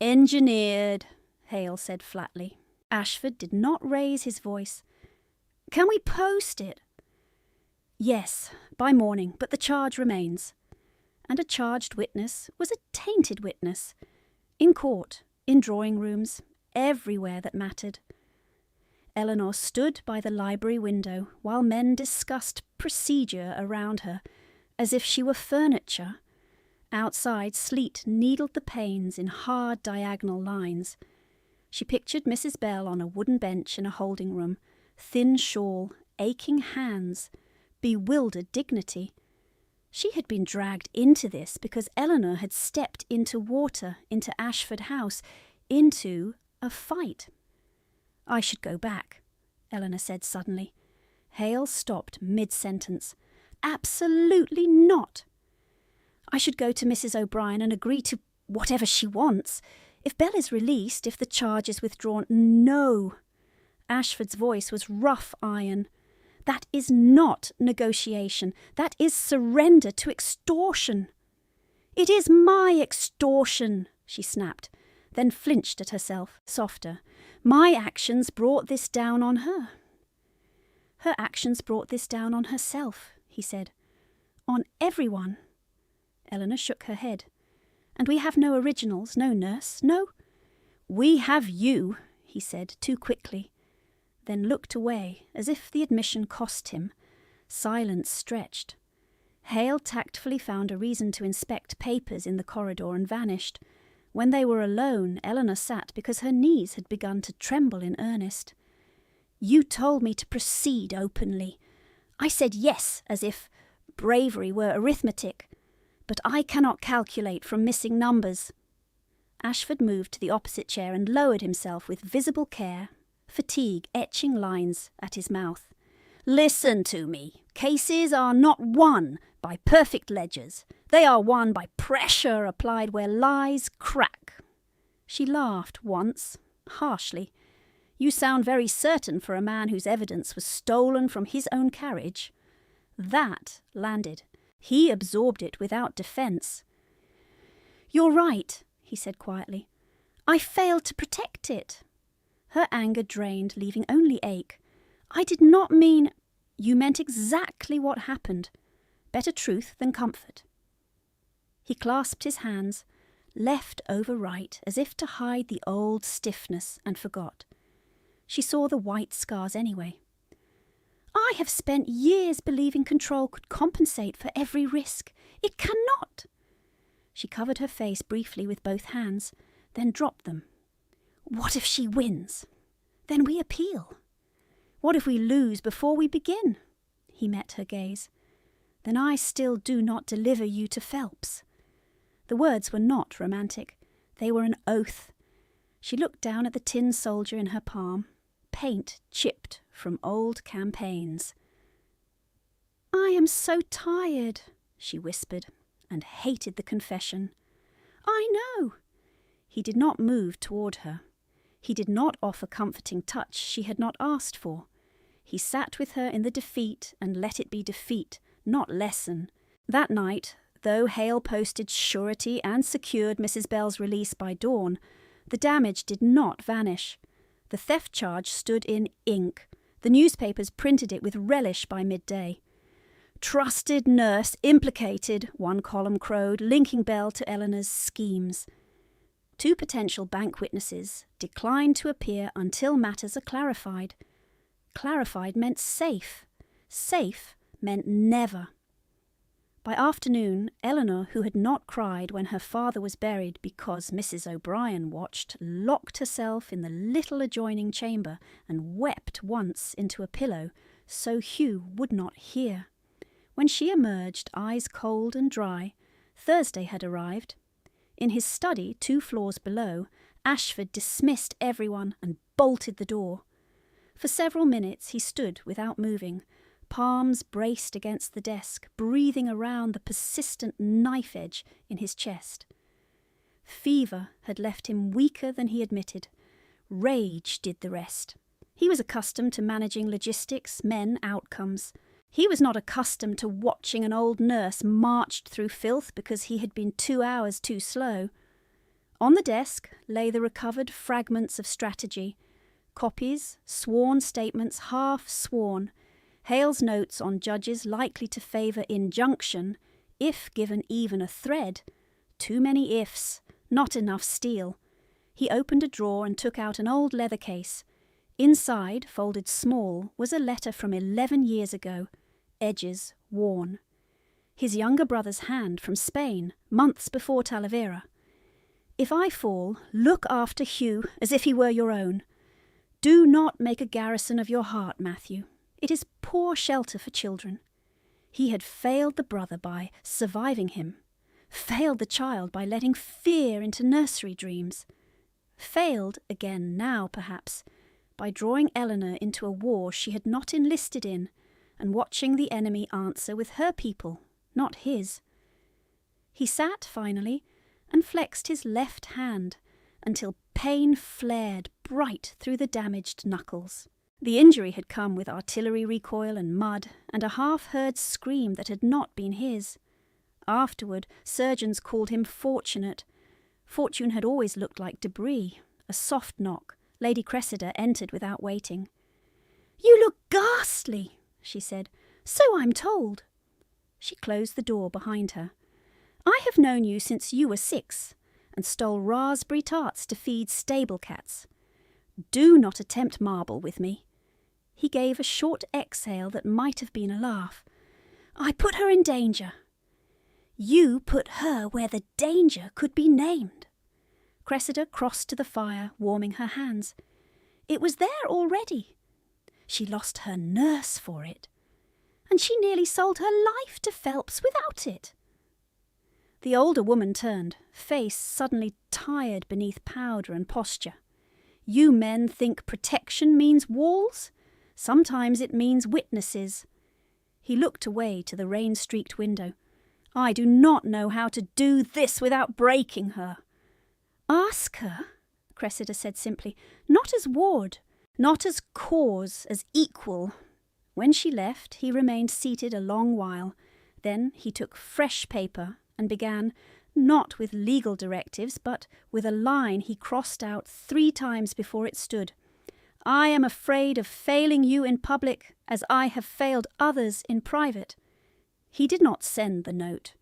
"Engineered," Hale said flatly. Ashford did not raise his voice. "Can we post it?" "Yes, by morning, but the charge remains." And a charged witness was a tainted witness. In court, in drawing rooms, everywhere that mattered. Eleanor stood by the library window while men discussed procedure around her, as if she were furniture. Outside, sleet needled the panes in hard diagonal lines. She pictured Mrs. Bell on a wooden bench in a holding room, thin shawl, aching hands, bewildered dignity. She had been dragged into this because Eleanor had stepped into water, into Ashford House, into a fight. "I should go back," Eleanor said suddenly. Hale stopped mid-sentence. absolutely not. I should go to Mrs. O'Brien and agree to whatever she wants. If Belle is released, if the charge is withdrawn, no. Ashford's voice was rough iron. That is not negotiation. That is surrender to extortion. It is my extortion, she snapped, then flinched at herself, softer. My actions brought this down on her. Her actions brought this down on herself, he said. On everyone. Eleanor shook her head. And we have no originals, no nurse, no. We have you, he said too quickly, then looked away as if the admission cost him. Silence stretched. Hale tactfully found a reason to inspect papers in the corridor and vanished. When they were alone, Eleanor sat because her knees had begun to tremble in earnest. You told me to proceed openly. I said yes, as if bravery were arithmetic. But I cannot calculate from missing numbers. Ashford moved to the opposite chair and lowered himself with visible care, fatigue etching lines at his mouth. Listen to me. Cases are not won by perfect ledgers. They are won by pressure applied where lies crack. She laughed once, harshly. You sound very certain for a man whose evidence was stolen from his own carriage. That landed. He absorbed it without defence. You're right, he said quietly. I failed to protect it. Her anger drained, leaving only ache. I did not mean... You meant exactly what happened. Better truth than comfort. He clasped his hands, left over right, as if to hide the old stiffness, and forgot. She saw the white scars anyway. I have spent years believing control could compensate for every risk. It cannot. She covered her face briefly with both hands, then dropped them. What if she wins? Then we appeal. What if we lose before we begin? He met her gaze. Then I still do not deliver you to Phelps. The words were not romantic. They were an oath. She looked down at the tin soldier in her palm, paint chipped from old campaigns. I am so tired, she whispered, and hated the confession. I know. He did not move toward her. He did not offer comforting touch she had not asked for. He sat with her in the defeat and let it be defeat, not lesson. That night, though Hale posted surety and secured Mrs. Bell's release by dawn, the damage did not vanish. The theft charge stood in ink. The newspapers printed it with relish by midday. Trusted nurse implicated, one column crowed, linking Bell to Eleanor's schemes. 2 potential bank witnesses declined to appear until matters are clarified. Clarified meant safe. Safe meant never. By afternoon, Eleanor, who had not cried when her father was buried because Mrs. O'Brien watched, locked herself in the little adjoining chamber and wept once into a pillow, so Hugh would not hear. When she emerged, eyes cold and dry, Thursday had arrived. In his study, 2 floors below, Ashford dismissed everyone and bolted the door. For several minutes he stood without moving, palms braced against the desk, breathing around the persistent knife edge in his chest. Fever had left him weaker than he admitted. Rage did the rest. He was accustomed to managing logistics, men, outcomes. He was not accustomed to watching an old nurse marched through filth because he had been 2 hours too slow. On the desk lay the recovered fragments of strategy, copies, sworn statements half sworn, Hale's notes on judges likely to favour injunction, if given even a thread. Too many ifs, not enough steel. He opened a drawer and took out an old leather case. Inside, folded small, was a letter from 11 years ago, edges worn. His younger brother's hand from Spain, months before Talavera. If I fall, look after Hugh as if he were your own. Do not make a garrison of your heart, Matthew. It is poor shelter for children. He had failed the brother by surviving him, failed the child by letting fear into nursery dreams, failed again now, perhaps, by drawing Eleanor into a war she had not enlisted in, and watching the enemy answer with her people, not his. He sat finally and flexed his left hand until pain flared bright through the damaged knuckles. The injury had come with artillery recoil and mud, and a half-heard scream that had not been his. Afterward, surgeons called him fortunate. Fortune had always looked like debris. A soft knock. Lady Cressida entered without waiting. "You look ghastly," she said. "So I'm told." She closed the door behind her. "I have known you since you were 6, and stole raspberry tarts to feed stable cats. Do not attempt marble with me." He gave a short exhale that might have been a laugh. "I put her in danger." "You put her where the danger could be named." Cressida crossed to the fire, warming her hands. "It was there already. She lost her nurse for it, and she nearly sold her life to Phelps without it." The older woman turned, face suddenly tired beneath powder and posture. "You men think protection means walls? Sometimes it means witnesses." He looked away to the rain-streaked window. "I do not know how to do this without breaking her." "Ask her," Cressida said simply, "not as ward, not as cause, as equal." When she left, he remained seated a long while. Then he took fresh paper and began, not with legal directives, but with a line he crossed out 3 times before it stood. "I am afraid of failing you in public as I have failed others in private." He did not send the note.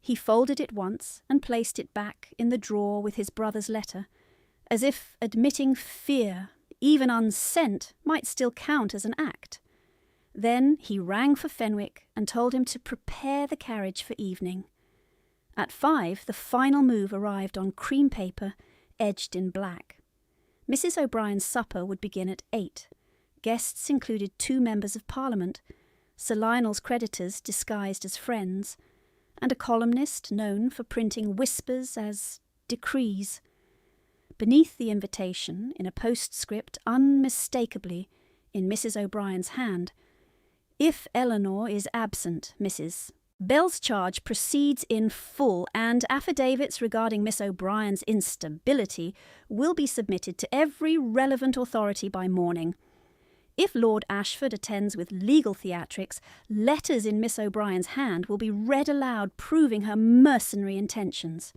He folded it once and placed it back in the drawer with his brother's letter, as if admitting fear, even unsent, might still count as an act. Then he rang for Fenwick and told him to prepare the carriage for evening. At 5, the final move arrived on cream paper, edged in black. Mrs. O'Brien's supper would begin at 8. Guests included 2 members of Parliament, Sir Lionel's creditors disguised as friends, and a columnist known for printing whispers as decrees. Beneath the invitation, in a postscript unmistakably in Mrs. O'Brien's hand, "If Eleanor is absent, Mrs. Bell's charge proceeds in full, and affidavits regarding Miss O'Brien's instability will be submitted to every relevant authority by morning. If Lord Ashford attends with legal theatrics, letters in Miss O'Brien's hand will be read aloud proving her mercenary intentions."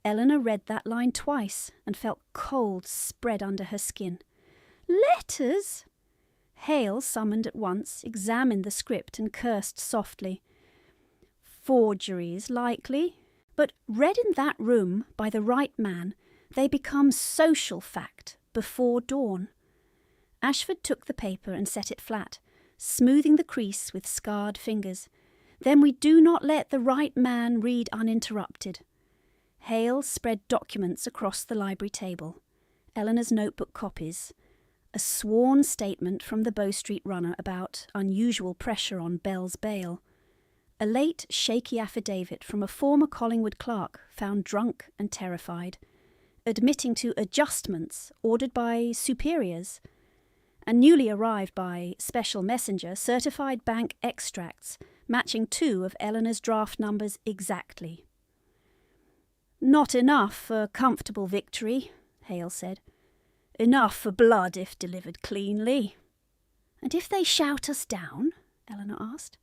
Eleanor read that line twice and felt cold spread under her skin. "Letters?" Hale, summoned at once, examined the script and cursed softly. "Forgeries, likely, but read in that room by the right man, they become social fact before dawn." Ashford took the paper and set it flat, smoothing the crease with scarred fingers. "Then we do not let the right man read uninterrupted." Hale spread documents across the library table. Eleanor's notebook copies, a sworn statement from the Bow Street runner about unusual pressure on Bell's bail, a late shaky affidavit from a former Collingwood clerk found drunk and terrified, admitting to adjustments ordered by superiors, and newly arrived by special messenger certified bank extracts matching 2 of Eleanor's draft numbers exactly. "Not enough for comfortable victory," Hale said. "Enough for blood if delivered cleanly." "And if they shout us down?" Eleanor asked.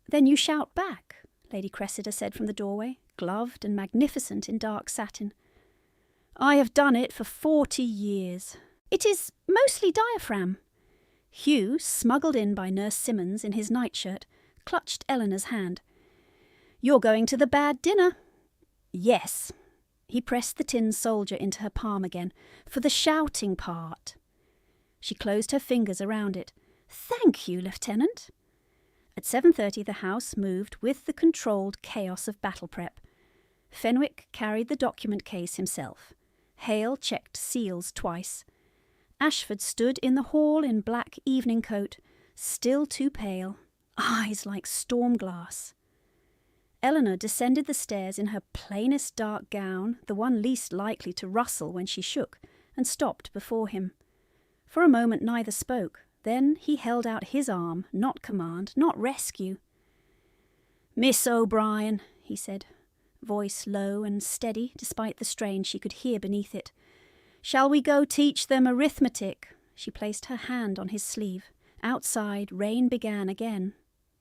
"Then you shout back," Lady Cressida said from the doorway, gloved and magnificent in dark satin. "I have done it for 40 years. It is mostly diaphragm." Hugh, smuggled in by Nurse Simmons in his nightshirt, clutched Eleanor's hand. "You're going to the bad dinner." "Yes." He pressed the tin soldier into her palm again. "For the shouting part." She closed her fingers around it. "Thank you, Lieutenant." At 7:30 the house moved with the controlled chaos of battle prep. Fenwick carried the document case himself. Hale checked seals twice. Ashford stood in the hall in black evening coat, still too pale, eyes like storm glass. Eleanor descended the stairs in her plainest dark gown, the one least likely to rustle when she shook, and stopped before him. For a moment neither spoke, Then he held out his arm, not command, not rescue. "Miss O'Brien," he said, voice low and steady despite the strain she could hear beneath it. "Shall we go teach them arithmetic?" She placed her hand on his sleeve. Outside, rain began again,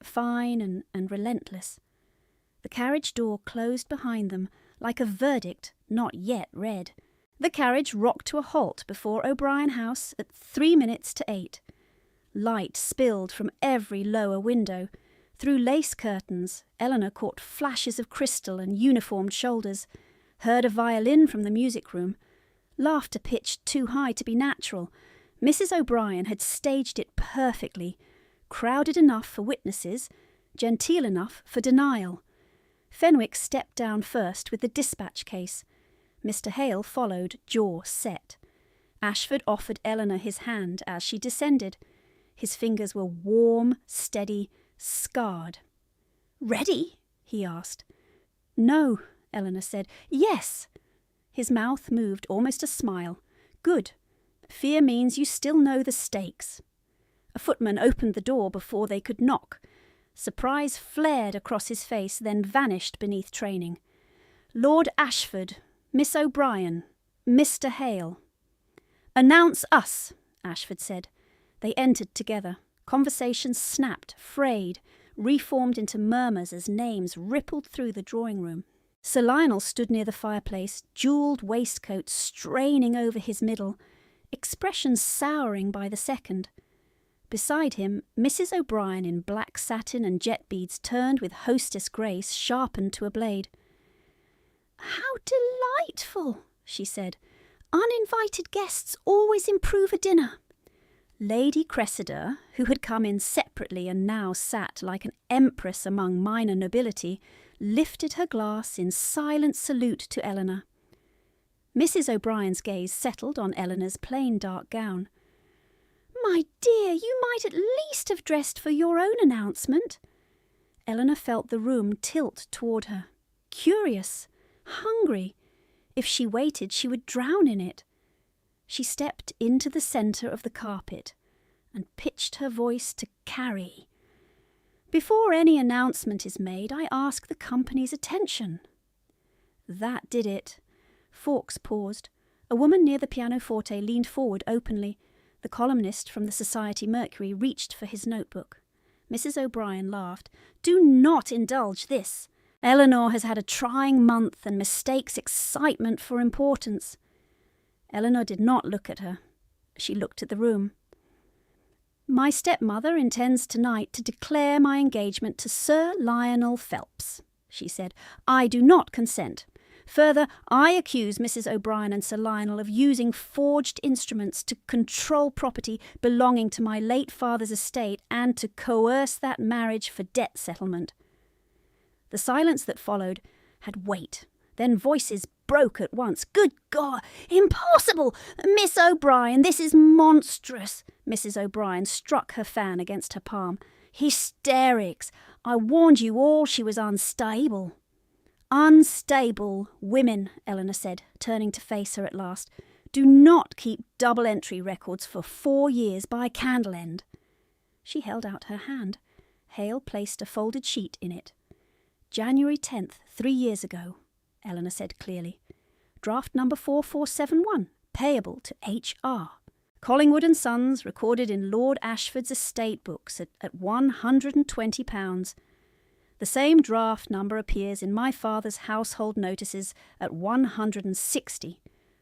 fine and relentless. The carriage door closed behind them like a verdict not yet read. The carriage rocked to a halt before O'Brien House at 3 minutes to 8. Light spilled from every lower window. Through lace curtains, Eleanor caught flashes of crystal and uniformed shoulders, heard a violin from the music room, laughter pitched too high to be natural. Mrs. O'Brien had staged it perfectly, crowded enough for witnesses, genteel enough for denial. Fenwick stepped down first with the dispatch case. Mr. Hale followed, jaw set. Ashford offered Eleanor his hand as she descended. His fingers were warm, steady, scarred. "Ready?" he asked. "No," Eleanor said. "Yes." His mouth moved almost a smile. "Good. Fear means you still know the stakes." A footman opened the door before they could knock. Surprise flared across his face, then vanished beneath training. "Lord Ashford, Miss O'Brien, Mr. Hale." "Announce us," Ashford said. They entered together. Conversation snapped, frayed, reformed into murmurs as names rippled through the drawing room. Sir Lionel stood near the fireplace, jewelled waistcoat straining over his middle, expression souring by the second. Beside him, Mrs. O'Brien in black satin and jet beads turned with hostess grace sharpened to a blade. "How delightful," she said. "Uninvited guests always improve a dinner." Lady Cressida, who had come in separately and now sat like an empress among minor nobility, lifted her glass in silent salute to Eleanor. Mrs. O'Brien's gaze settled on Eleanor's plain dark gown. "My dear, you might at least have dressed for your own announcement." Eleanor felt the room tilt toward her. Curious, hungry. If she waited, she would drown in it. She stepped into the centre of the carpet and pitched her voice to carry. "Before any announcement is made, I ask the company's attention." That did it. Fawkes paused. A woman near the pianoforte leaned forward openly. The columnist from the Society Mercury reached for his notebook. Mrs. O'Brien laughed. "Do not indulge this. Eleanor has had a trying month and mistakes excitement for importance." Eleanor did not look at her. She looked at the room. "My stepmother intends tonight to declare my engagement to Sir Lionel Phelps," she said. "I do not consent. Further, I accuse Mrs. O'Brien and Sir Lionel of using forged instruments to control property belonging to my late father's estate and to coerce that marriage for debt settlement." The silence that followed had weight. Then voices broke at once. "Good God! Impossible! Miss O'Brien, this is monstrous!" Mrs. O'Brien struck her fan against her palm. "Hysterics! I warned you all she was unstable." "Unstable women," Eleanor said, turning to face her at last, "do not keep double entry records for 4 years by candle end." She held out her hand. Hale placed a folded sheet in it. "January 10th, 3 years ago," Eleanor said clearly. "Draft number 4471, payable to H.R. Collingwood and Sons, recorded in Lord Ashford's estate books at £120. The same draft number appears in my father's household notices at 160.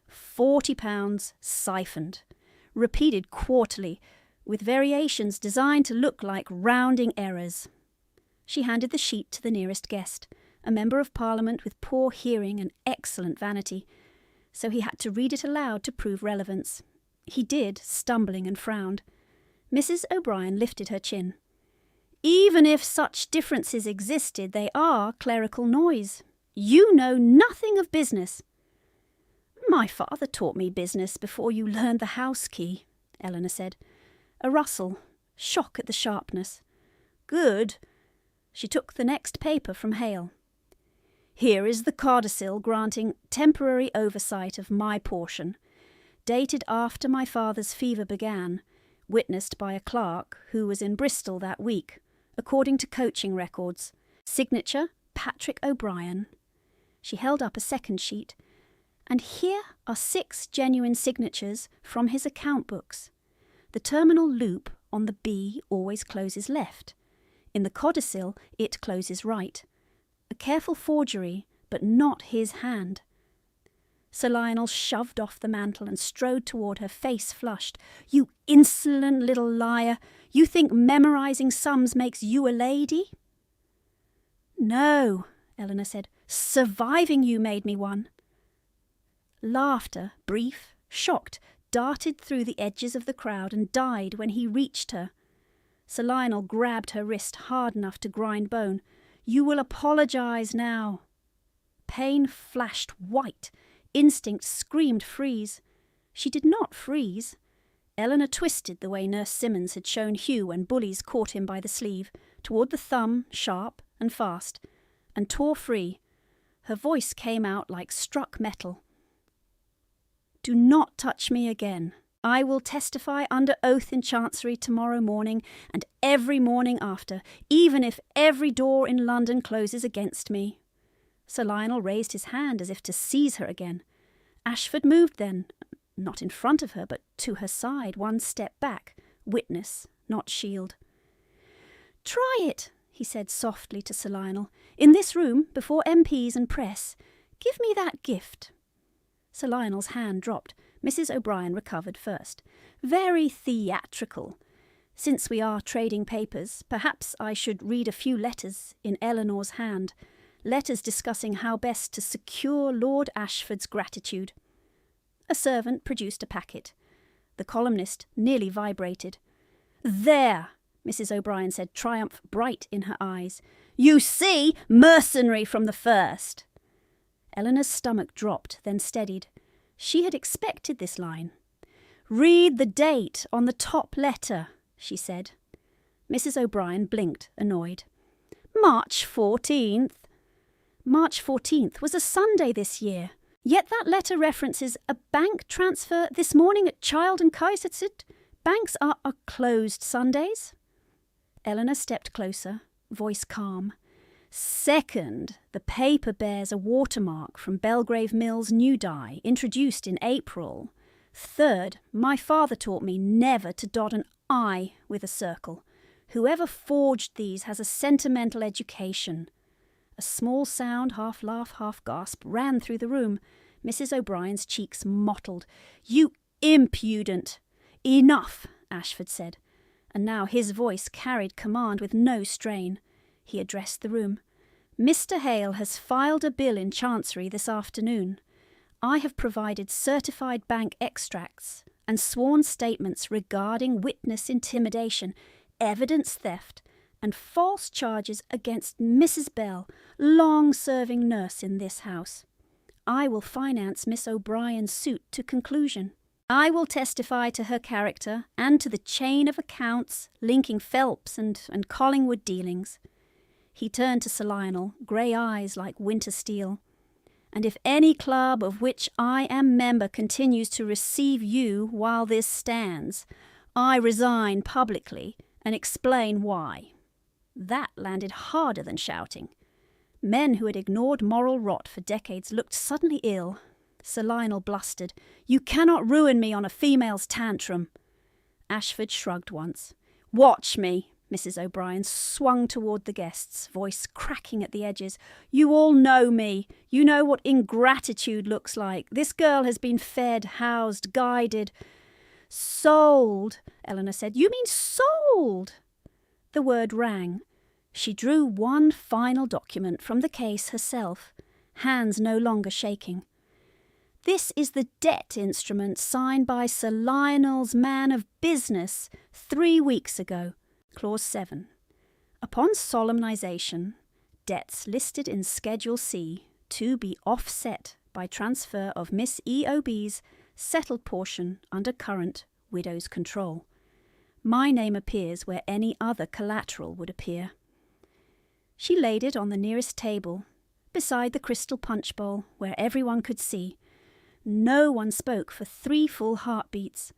£40 siphoned. Repeated quarterly, with variations designed to look like rounding errors." She handed the sheet to the nearest guest, a member of Parliament with poor hearing and excellent vanity, so he had to read it aloud to prove relevance. He did, stumbling, and frowned. Mrs. O'Brien lifted her chin. "Even if such differences existed, they are clerical noise. You know nothing of business." "My father taught me business before you learned the house key," Eleanor said. A rustle, shock at the sharpness. "Good." She took the next paper from Hale. "Here is the codicil granting temporary oversight of my portion, dated after my father's fever began, witnessed by a clerk who was in Bristol that week, according to coaching records. Signature, Patrick O'Brien. She held up a second sheet, and here are 6 genuine signatures from his account books. The terminal loop on the B always closes left. In the codicil, it closes right. A careful forgery, but not his hand. Sir Lionel shoved off the mantle and strode toward her, face flushed. "You insolent little liar! You think memorising sums makes you a lady?" "No," Eleanor said. "Surviving you made me one." Laughter, brief, shocked, darted through the edges of the crowd and died when he reached her. Sir Lionel grabbed her wrist hard enough to grind bone. "You will apologise now." Pain flashed white. Instinct screamed freeze. She did not freeze. Eleanor twisted the way Nurse Simmons had shown Hugh when bullies caught him by the sleeve, toward the thumb, sharp and fast, and tore free. Her voice came out like struck metal. "Do not touch me again. I will testify under oath in Chancery tomorrow morning and every morning after, even if every door in London closes against me." Sir Lionel raised his hand as if to seize her again. Ashford moved then, not in front of her, but to her side, one step back, witness, not shield. "Try it," he said softly to Sir Lionel, "in this room, before MPs and press. Give me that gift." Sir Lionel's hand dropped. Mrs. O'Brien recovered first. "Very theatrical. Since we are trading papers, perhaps I should read a few letters in Eleanor's hand, letters discussing how best to secure Lord Ashford's gratitude." A servant produced a packet. The columnist nearly vibrated. "There," Mrs. O'Brien said, triumph bright in her eyes. "You see, mercenary from the first." Eleanor's stomach dropped, then steadied. She had expected this line. "Read the date on the top letter," she said. Mrs. O'Brien blinked, annoyed. "March 14th. March 14th was a Sunday this year. Yet that letter references a bank transfer this morning at Child and Kaisertzit. Banks are closed Sundays." Eleanor stepped closer, voice calm. "Second, the paper bears a watermark from Belgrave Mill's new dye, introduced in April. Third, my father taught me never to dot an I with a circle. Whoever forged these has a sentimental education." A small sound, half laugh, half gasp, ran through the room. Mrs. O'Brien's cheeks mottled. "You impudent!" "Enough," Ashford said, and now his voice carried command with no strain. He addressed the room. "Mr. Hale has filed a bill in Chancery this afternoon. I have provided certified bank extracts and sworn statements regarding witness intimidation, evidence theft, and false charges against Mrs. Bell, long-serving nurse in this house. I will finance Miss O'Brien's suit to conclusion. I will testify to her character and to the chain of accounts linking Phelps and Collingwood dealings." He turned to Sir Lionel, grey eyes like winter steel. "And if any club of which I am member continues to receive you while this stands, I resign publicly and explain why." That landed harder than shouting. Men who had ignored moral rot for decades looked suddenly ill. Sir Lionel blustered. "You cannot ruin me on a female's tantrum." Ashford shrugged once. "Watch me." Mrs. O'Brien swung toward the guests, voice cracking at the edges. "You all know me. You know what ingratitude looks like. This girl has been fed, housed, guided." "Sold," Eleanor said. "You mean sold?" The word rang. She drew one final document from the case herself, hands no longer shaking. "This is the debt instrument signed by Sir Lionel's man of business 3 weeks ago. Clause 7. Upon solemnisation, debts listed in Schedule C to be offset by transfer of Miss E.O.B.'s settled portion under current widow's control. My name appears where any other collateral would appear." She laid it on the nearest table, beside the crystal punch bowl, where everyone could see. No one spoke for 3 full heartbeats.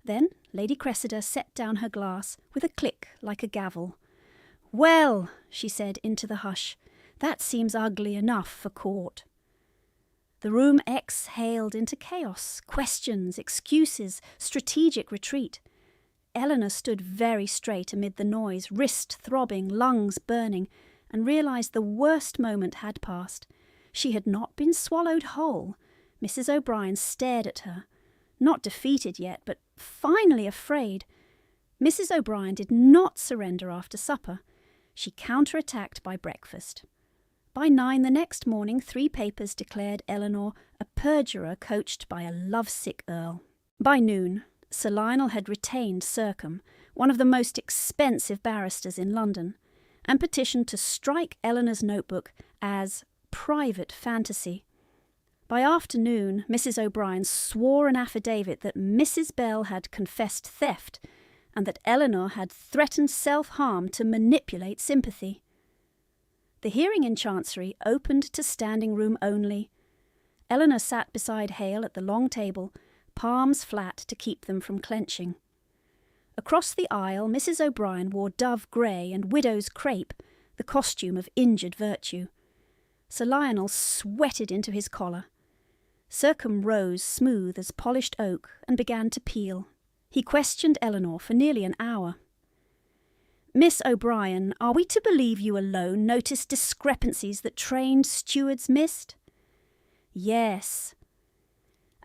Then Lady Cressida set down her glass with a click like a gavel. "Well," she said into the hush, "that seems ugly enough for court." The room exhaled into chaos, questions, excuses, strategic retreat. Eleanor stood very straight amid the noise, wrist throbbing, lungs burning, and realised the worst moment had passed. She had not been swallowed whole. Mrs. O'Brien stared at her, not defeated yet, but finally afraid. Mrs. O'Brien did not surrender after supper. She counterattacked by breakfast. By 9 the next morning, 3 papers declared Eleanor a perjurer coached by a lovesick earl. By noon, Sir Lionel had retained Sercombe, one of the most expensive barristers in London, and petitioned to strike Eleanor's notebook as private fantasy. By afternoon, Mrs. O'Brien swore an affidavit that Mrs. Bell had confessed theft and that Eleanor had threatened self-harm to manipulate sympathy. The hearing in Chancery opened to standing room only. Eleanor sat beside Hale at the long table, palms flat to keep them from clenching. Across the aisle, Mrs. O'Brien wore dove grey and widow's crepe, the costume of injured virtue. Sir Lionel sweated into his collar. Sercombe rose smooth as polished oak and began to peel. He questioned Eleanor for nearly an hour. "Miss O'Brien, are we to believe you alone noticed discrepancies that trained stewards missed?" "Yes."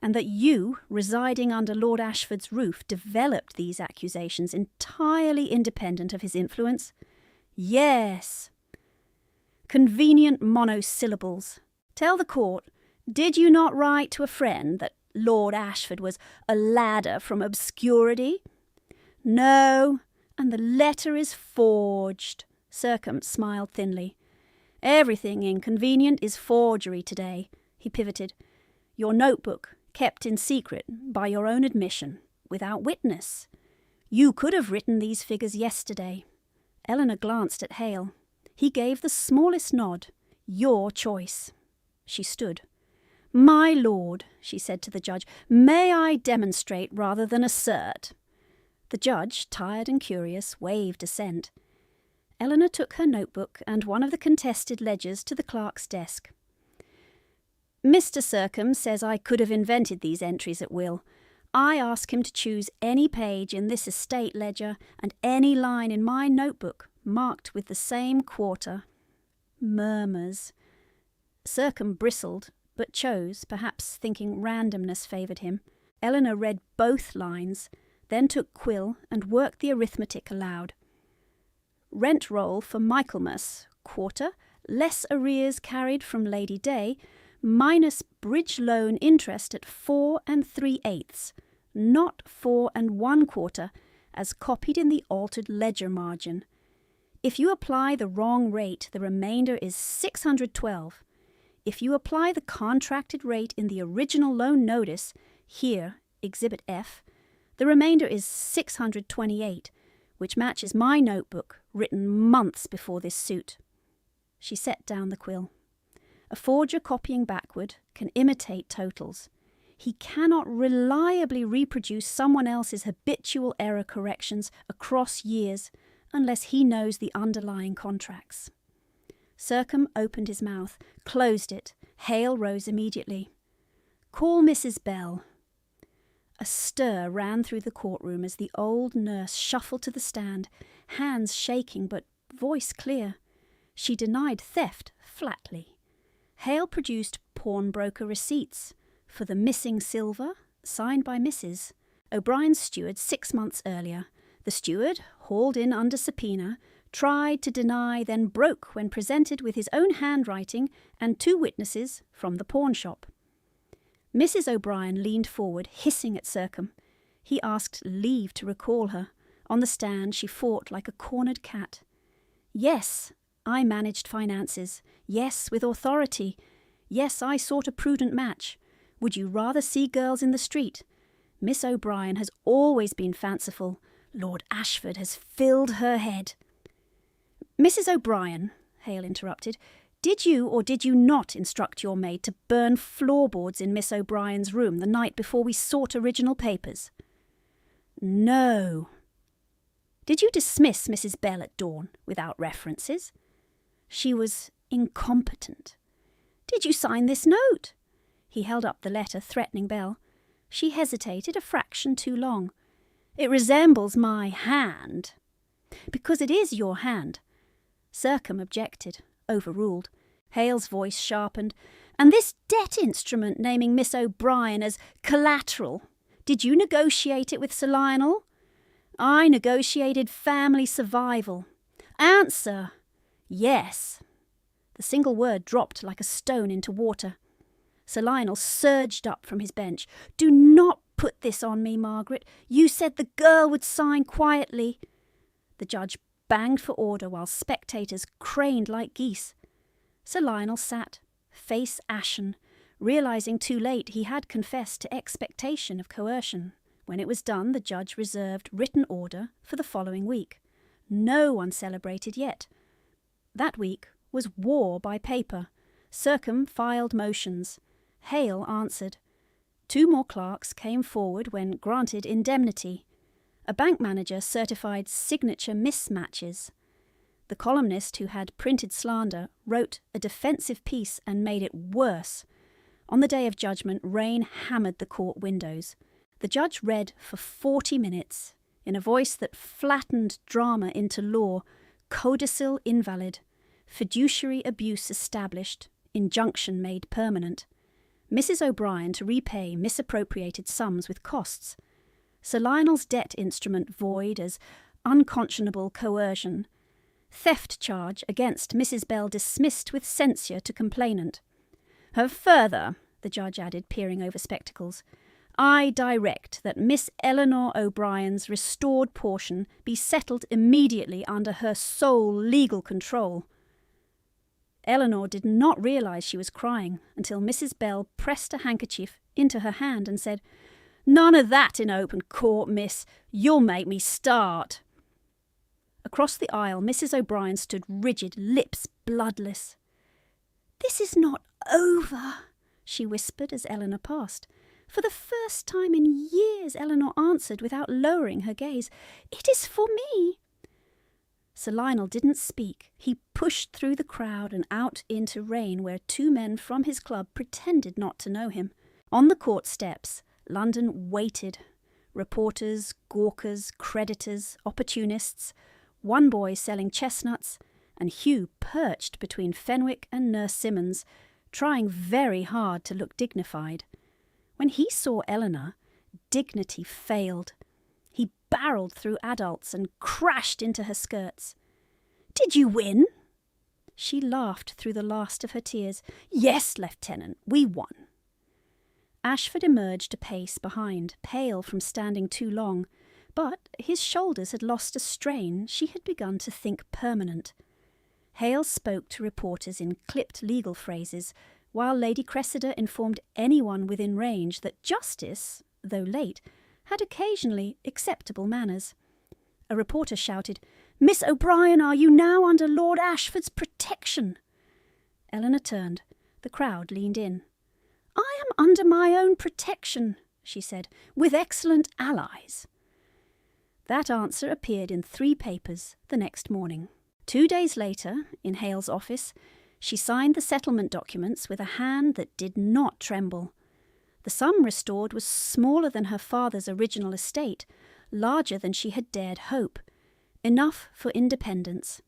"And that you, residing under Lord Ashford's roof, developed these accusations entirely independent of his influence?" "Yes." "Convenient monosyllables. Tell the court, did you not write to a friend that Lord Ashford was a ladder from obscurity?" "No, and the letter is forged." Sercombe smiled thinly. "Everything inconvenient is forgery today." He pivoted. "Your notebook, kept in secret, by your own admission, without witness. You could have written these figures yesterday." Eleanor glanced at Hale. He gave the smallest nod. "Your choice." She stood. "My lord," she said to the judge, "may I demonstrate rather than assert?" The judge, tired and curious, waved assent. Eleanor took her notebook and one of the contested ledgers to the clerk's desk. "Mr. Sercombe says I could have invented these entries at will. I ask him to choose any page in this estate ledger and any line in my notebook marked with the same quarter." Murmurs. Sercombe bristled, but chose, perhaps thinking randomness favoured him. Eleanor read both lines, then took quill and worked the arithmetic aloud. "Rent roll for Michaelmas, quarter, less arrears carried from Lady Day, minus bridge loan interest at 4 3/8, not 4 1/4, as copied in the altered ledger margin. If you apply the wrong rate, the remainder is 612. If you apply the contracted rate in the original loan notice, here, Exhibit F, the remainder is 628, which matches my notebook, written months before this suit." She set down the quill. A forger copying backward can imitate totals. He cannot reliably reproduce someone else's habitual error corrections across years unless he knows the underlying contracts. Sercombe opened his mouth, closed it. Hale rose immediately. "Call Mrs. Bell." A stir ran through the courtroom as the old nurse shuffled to the stand, hands shaking but voice clear. She denied theft flatly. Hale produced pawnbroker receipts for the missing silver, signed by Mrs. O'Brien's steward 6 months earlier. The steward, hauled in under subpoena, tried to deny, then broke when presented with his own handwriting and 2 witnesses from the pawn shop. Mrs. O'Brien leaned forward, hissing at Sercombe. He asked leave to recall her. On the stand she fought like a cornered cat. "Yes, I managed finances. Yes, with authority. Yes, I sought a prudent match. Would you rather see girls in the street? Miss O'Brien has always been fanciful. Lord Ashford has filled her head." "Mrs. O'Brien," Hale interrupted, "did you or did you not instruct your maid to burn floorboards in Miss O'Brien's room the night before we sought original papers?" No. Did you dismiss Mrs. Bell at dawn without references? She was incompetent. Did you sign this note? He held up the letter, threatening Bell. She hesitated a fraction too long. It resembles my hand. Because it is your hand. Sercombe objected, overruled. Hale's voice sharpened. And this debt instrument naming Miss O'Brien as collateral, did you negotiate it with Sir Lionel? I negotiated family survival. Answer. Yes. The single word dropped like a stone into water. Sir Lionel surged up from his bench. Do not put this on me, Margaret. You said the girl would sign quietly. The judge banged for order while spectators craned like geese. Sir Lionel sat, face ashen, realising too late he had confessed to expectation of coercion. When it was done, the judge reserved written order for the following week. No one celebrated yet. That week was war by paper. Sercombe filed motions. Hale answered. 2 more clerks came forward when granted indemnity. A bank manager certified signature mismatches. The columnist who had printed slander wrote a defensive piece and made it worse. On the day of judgment, rain hammered the court windows. The judge read for 40 minutes, in a voice that flattened drama into law, codicil invalid, fiduciary abuse established, injunction made permanent. Mrs. O'Brien to repay misappropriated sums with costs. Sir Lionel's debt instrument void as unconscionable coercion. Theft charge against Mrs. Bell dismissed with censure to complainant. Further, the judge added, peering over spectacles, I direct that Miss Eleanor O'Brien's restored portion be settled immediately under her sole legal control. Eleanor did not realise she was crying until Mrs. Bell pressed a handkerchief into her hand and said, None of that in open court, miss. You'll make me start. Across the aisle, Mrs. O'Brien stood rigid, lips bloodless. This is not over, she whispered as Eleanor passed. For the first time in years, Eleanor answered without lowering her gaze. It is for me. Sir Lionel didn't speak. He pushed through the crowd and out into rain where 2 men from his club pretended not to know him. On the court steps, London waited. Reporters, gawkers, creditors, opportunists, one boy selling chestnuts, and Hugh perched between Fenwick and Nurse Simmons, trying very hard to look dignified. When he saw Eleanor, dignity failed. He barreled through adults and crashed into her skirts. Did you win? She laughed through the last of her tears. Yes, Lieutenant, we won. Ashford emerged a pace behind, pale from standing too long, but his shoulders had lost a strain she had begun to think permanent. Hale spoke to reporters in clipped legal phrases, while Lady Cressida informed anyone within range that justice, though late, had occasionally acceptable manners. A reporter shouted, Miss O'Brien, are you now under Lord Ashford's protection? Eleanor turned. The crowd leaned in. I am under my own protection, she said, with excellent allies. That answer appeared in 3 papers the next morning. 2 days later, in Hale's office, she signed the settlement documents with a hand that did not tremble. The sum restored was smaller than her father's original estate, larger than she had dared hope. Enough for independence.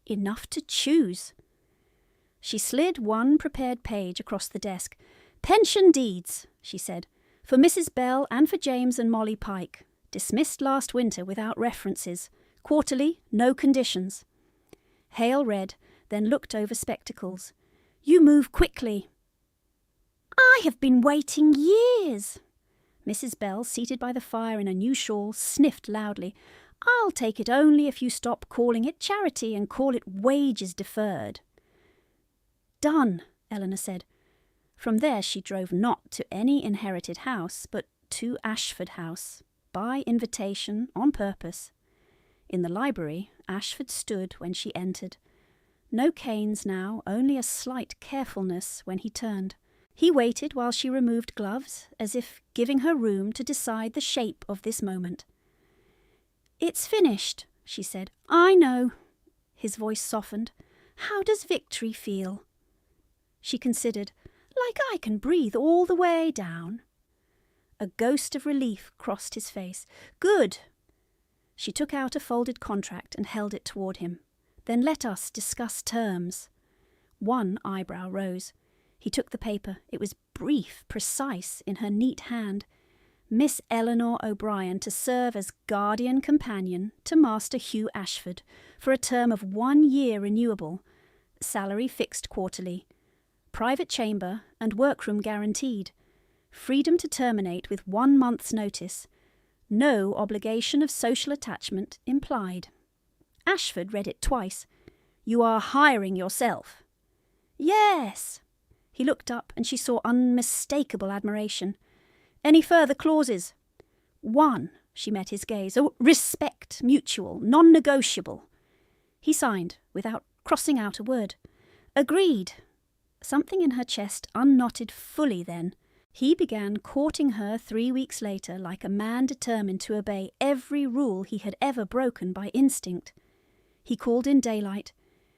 Enough to choose. She slid 1 prepared page across the desk. Pension deeds, she said, for Mrs. Bell and for James and Molly Pike. Dismissed last winter without references. Quarterly, no conditions. Hale read, then looked over spectacles. You move quickly. I have been waiting years. Mrs. Bell, seated by the fire in a new shawl, sniffed loudly. I'll take it only if you stop calling it charity and call it wages deferred. Done, Eleanor said. From there she drove not to any inherited house, but to Ashford House, by invitation, on purpose. In the library, Ashford stood when she entered. No canes now, only a slight carefulness when he turned. He waited while she removed gloves, as if giving her room to decide the shape of this moment. It's finished, she said. I know. His voice softened. How does victory feel? She considered. Like I can breathe all the way down. A ghost of relief crossed his face. Good. She took out a folded contract and held it toward him. Then let us discuss terms. One eyebrow rose. He took the paper. It was brief, precise, in her neat hand. Miss Eleanor O'Brien to serve as guardian companion to Master Hugh Ashford for a term of 1 year renewable, salary fixed quarterly, private chamber and workroom guaranteed, freedom to terminate with 1 month's notice, no obligation of social attachment implied. Ashford read it twice. You are hiring yourself. Yes. He looked up and she saw unmistakable admiration. Any further clauses? 1, she met his gaze. Oh, respect, mutual, non-negotiable. He signed, without crossing out a word. Agreed. Something in her chest unknotted fully then. He began courting her 3 weeks later like a man determined to obey every rule he had ever broken by instinct. He called in daylight.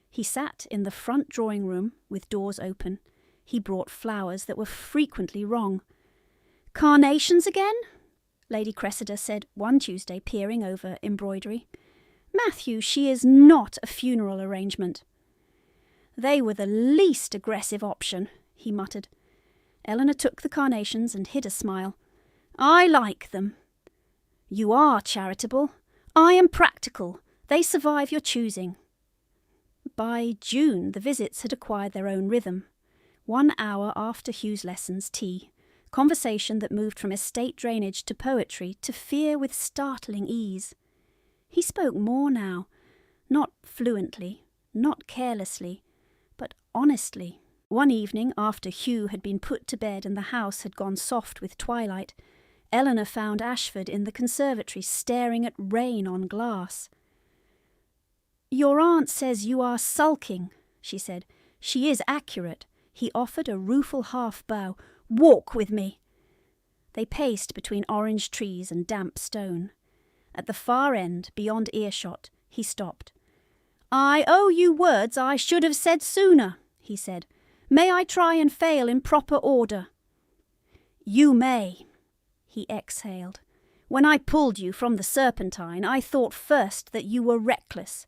He sat in the front drawing-room with doors open. He brought flowers that were frequently wrong. Carnations again? Lady Cressida said one Tuesday, peering over embroidery. Matthew, she is not a funeral arrangement. They were the least aggressive option, he muttered. Eleanor took the carnations and hid a smile. I like them. You are charitable. I am practical. They survive your choosing. By June, the visits had acquired their own rhythm. 1 hour after Hugh's lessons, tea. Conversation that moved from estate drainage to poetry to fear with startling ease. He spoke more now, not fluently, not carelessly, but honestly. One evening, after Hugh had been put to bed and the house had gone soft with twilight, Eleanor found Ashford in the conservatory staring at rain on glass. Your aunt says you are sulking, she said. She is accurate. He offered a rueful half-bow. Walk with me. They paced between orange trees and damp stone. At the far end, beyond earshot, he stopped. I owe you words I should have said sooner, he said. May I try and fail in proper order? You may, he exhaled. When I pulled you from the Serpentine, I thought first that you were reckless.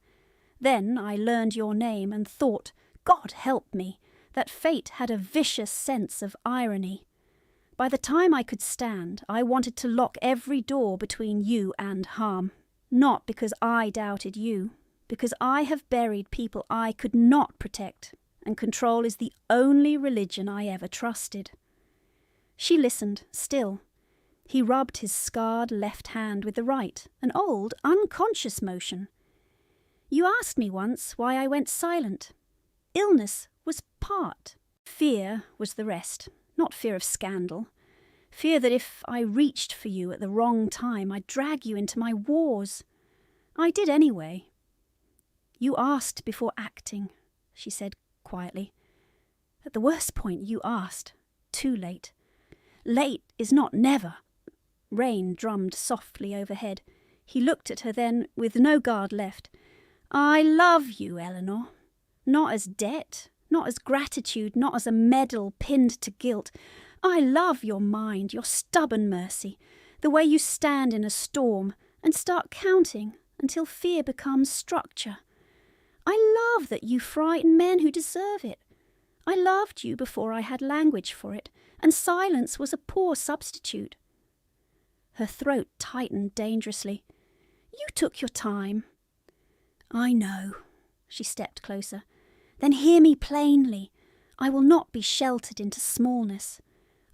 Then I learned your name and thought, God help me, that fate had a vicious sense of irony. By the time I could stand, I wanted to lock every door between you and harm. Not because I doubted you, because I have buried people I could not protect, and control is the only religion I ever trusted. She listened, still. He rubbed his scarred left hand with the right, an old, unconscious motion. You asked me once why I went silent. Illness was part. Fear was the rest. Not fear of scandal. Fear that if I reached for you at the wrong time, I'd drag you into my wars. I did anyway. You asked before acting, she said quietly. At the worst point, you asked. Too late. Late is not never. Rain drummed softly overhead. He looked at her then, with no guard left. I love you, Eleanor. Not as debt, not as gratitude, not as a medal pinned to guilt. I love your mind, your stubborn mercy, the way you stand in a storm and start counting until fear becomes structure. I love that you frighten men who deserve it. I loved you before I had language for it, and silence was a poor substitute. Her throat tightened dangerously. You took your time. I know. She stepped closer. Then hear me plainly. I will not be sheltered into smallness.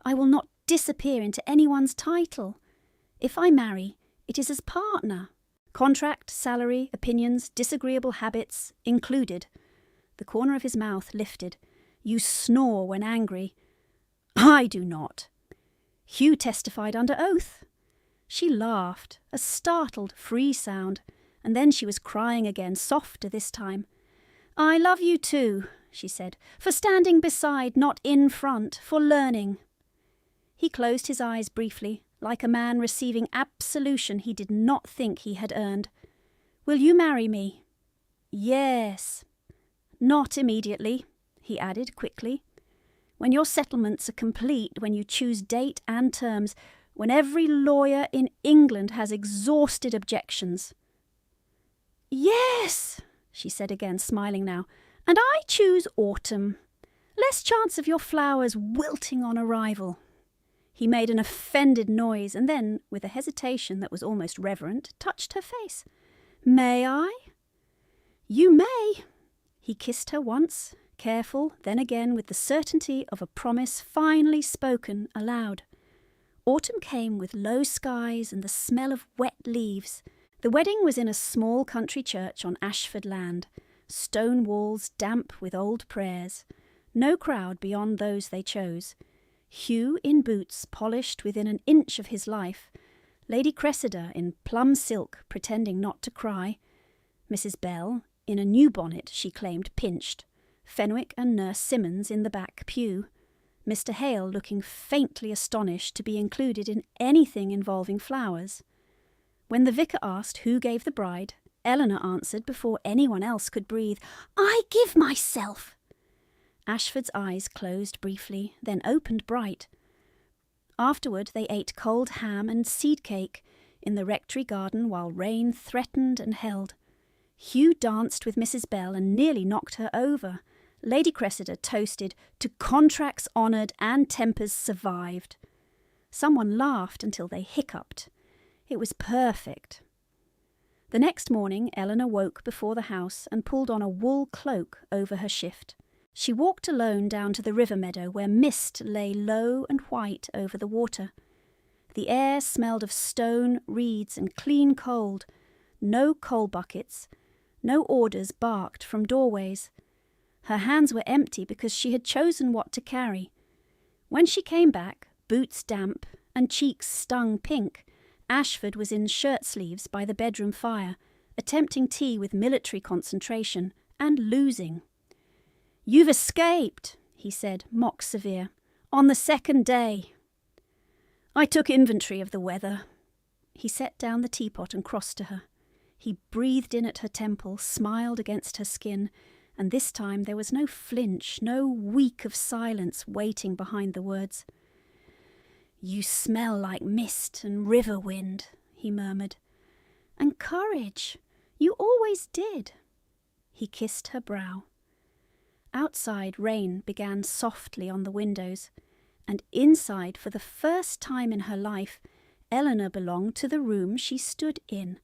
I will not disappear into anyone's title. If I marry, it is as partner. Contract, salary, opinions, disagreeable habits included. The corner of his mouth lifted. You snore when angry. I do not. Hugh testified under oath. She laughed, a startled, free sound, and then she was crying again, softer this time. I love you too, she said, for standing beside, not in front, for learning. He closed his eyes briefly, like a man receiving absolution he did not think he had earned. "Will you marry me?" "Yes." "Not immediately," he added quickly. "When your settlements are complete, when you choose date and terms, when every lawyer in England has exhausted objections." "Yes," she said again, smiling now, "and I choose autumn. Less chance of your flowers wilting on arrival." He made an offended noise and then, with a hesitation that was almost reverent, touched her face. "May I?" "You may." He kissed her once, careful, then again with the certainty of a promise finally spoken aloud. Autumn came with low skies and the smell of wet leaves. The wedding was in a small country church on Ashford land, stone walls damp with old prayers. No crowd beyond those they chose. Hugh in boots polished within an inch of his life, Lady Cressida in plum silk pretending not to cry, Mrs. Bell in a new bonnet she claimed pinched, Fenwick and Nurse Simmons in the back pew, Mr. Hale looking faintly astonished to be included in anything involving flowers. When the vicar asked who gave the bride, Eleanor answered before anyone else could breathe, "I give myself." Ashford's eyes closed briefly, then opened bright. Afterward they ate cold ham and seed cake in the rectory garden while rain threatened and held. Hugh danced with Mrs. Bell and nearly knocked her over. Lady Cressida toasted to contracts honoured and tempers survived. Someone laughed until they hiccuped. It was perfect. The next morning Eleanor woke before the house and pulled on a wool cloak over her shift. She walked alone down to the river meadow where mist lay low and white over the water. The air smelled of stone, reeds and clean cold. No coal buckets, no orders barked from doorways. Her hands were empty because she had chosen what to carry. When she came back, boots damp and cheeks stung pink, Ashford was in shirt sleeves by the bedroom fire, attempting tea with military concentration and losing. "You've escaped," he said, mock severe, "on the second day." "I took inventory of the weather." He set down the teapot and crossed to her. He breathed in at her temple, smiled against her skin, and this time there was no flinch, no week of silence waiting behind the words. "You smell like mist and river wind," he murmured. "And courage. You always did." He kissed her brow. Outside, rain began softly on the windows, and inside, for the first time in her life, Eleanor belonged to the room she stood in,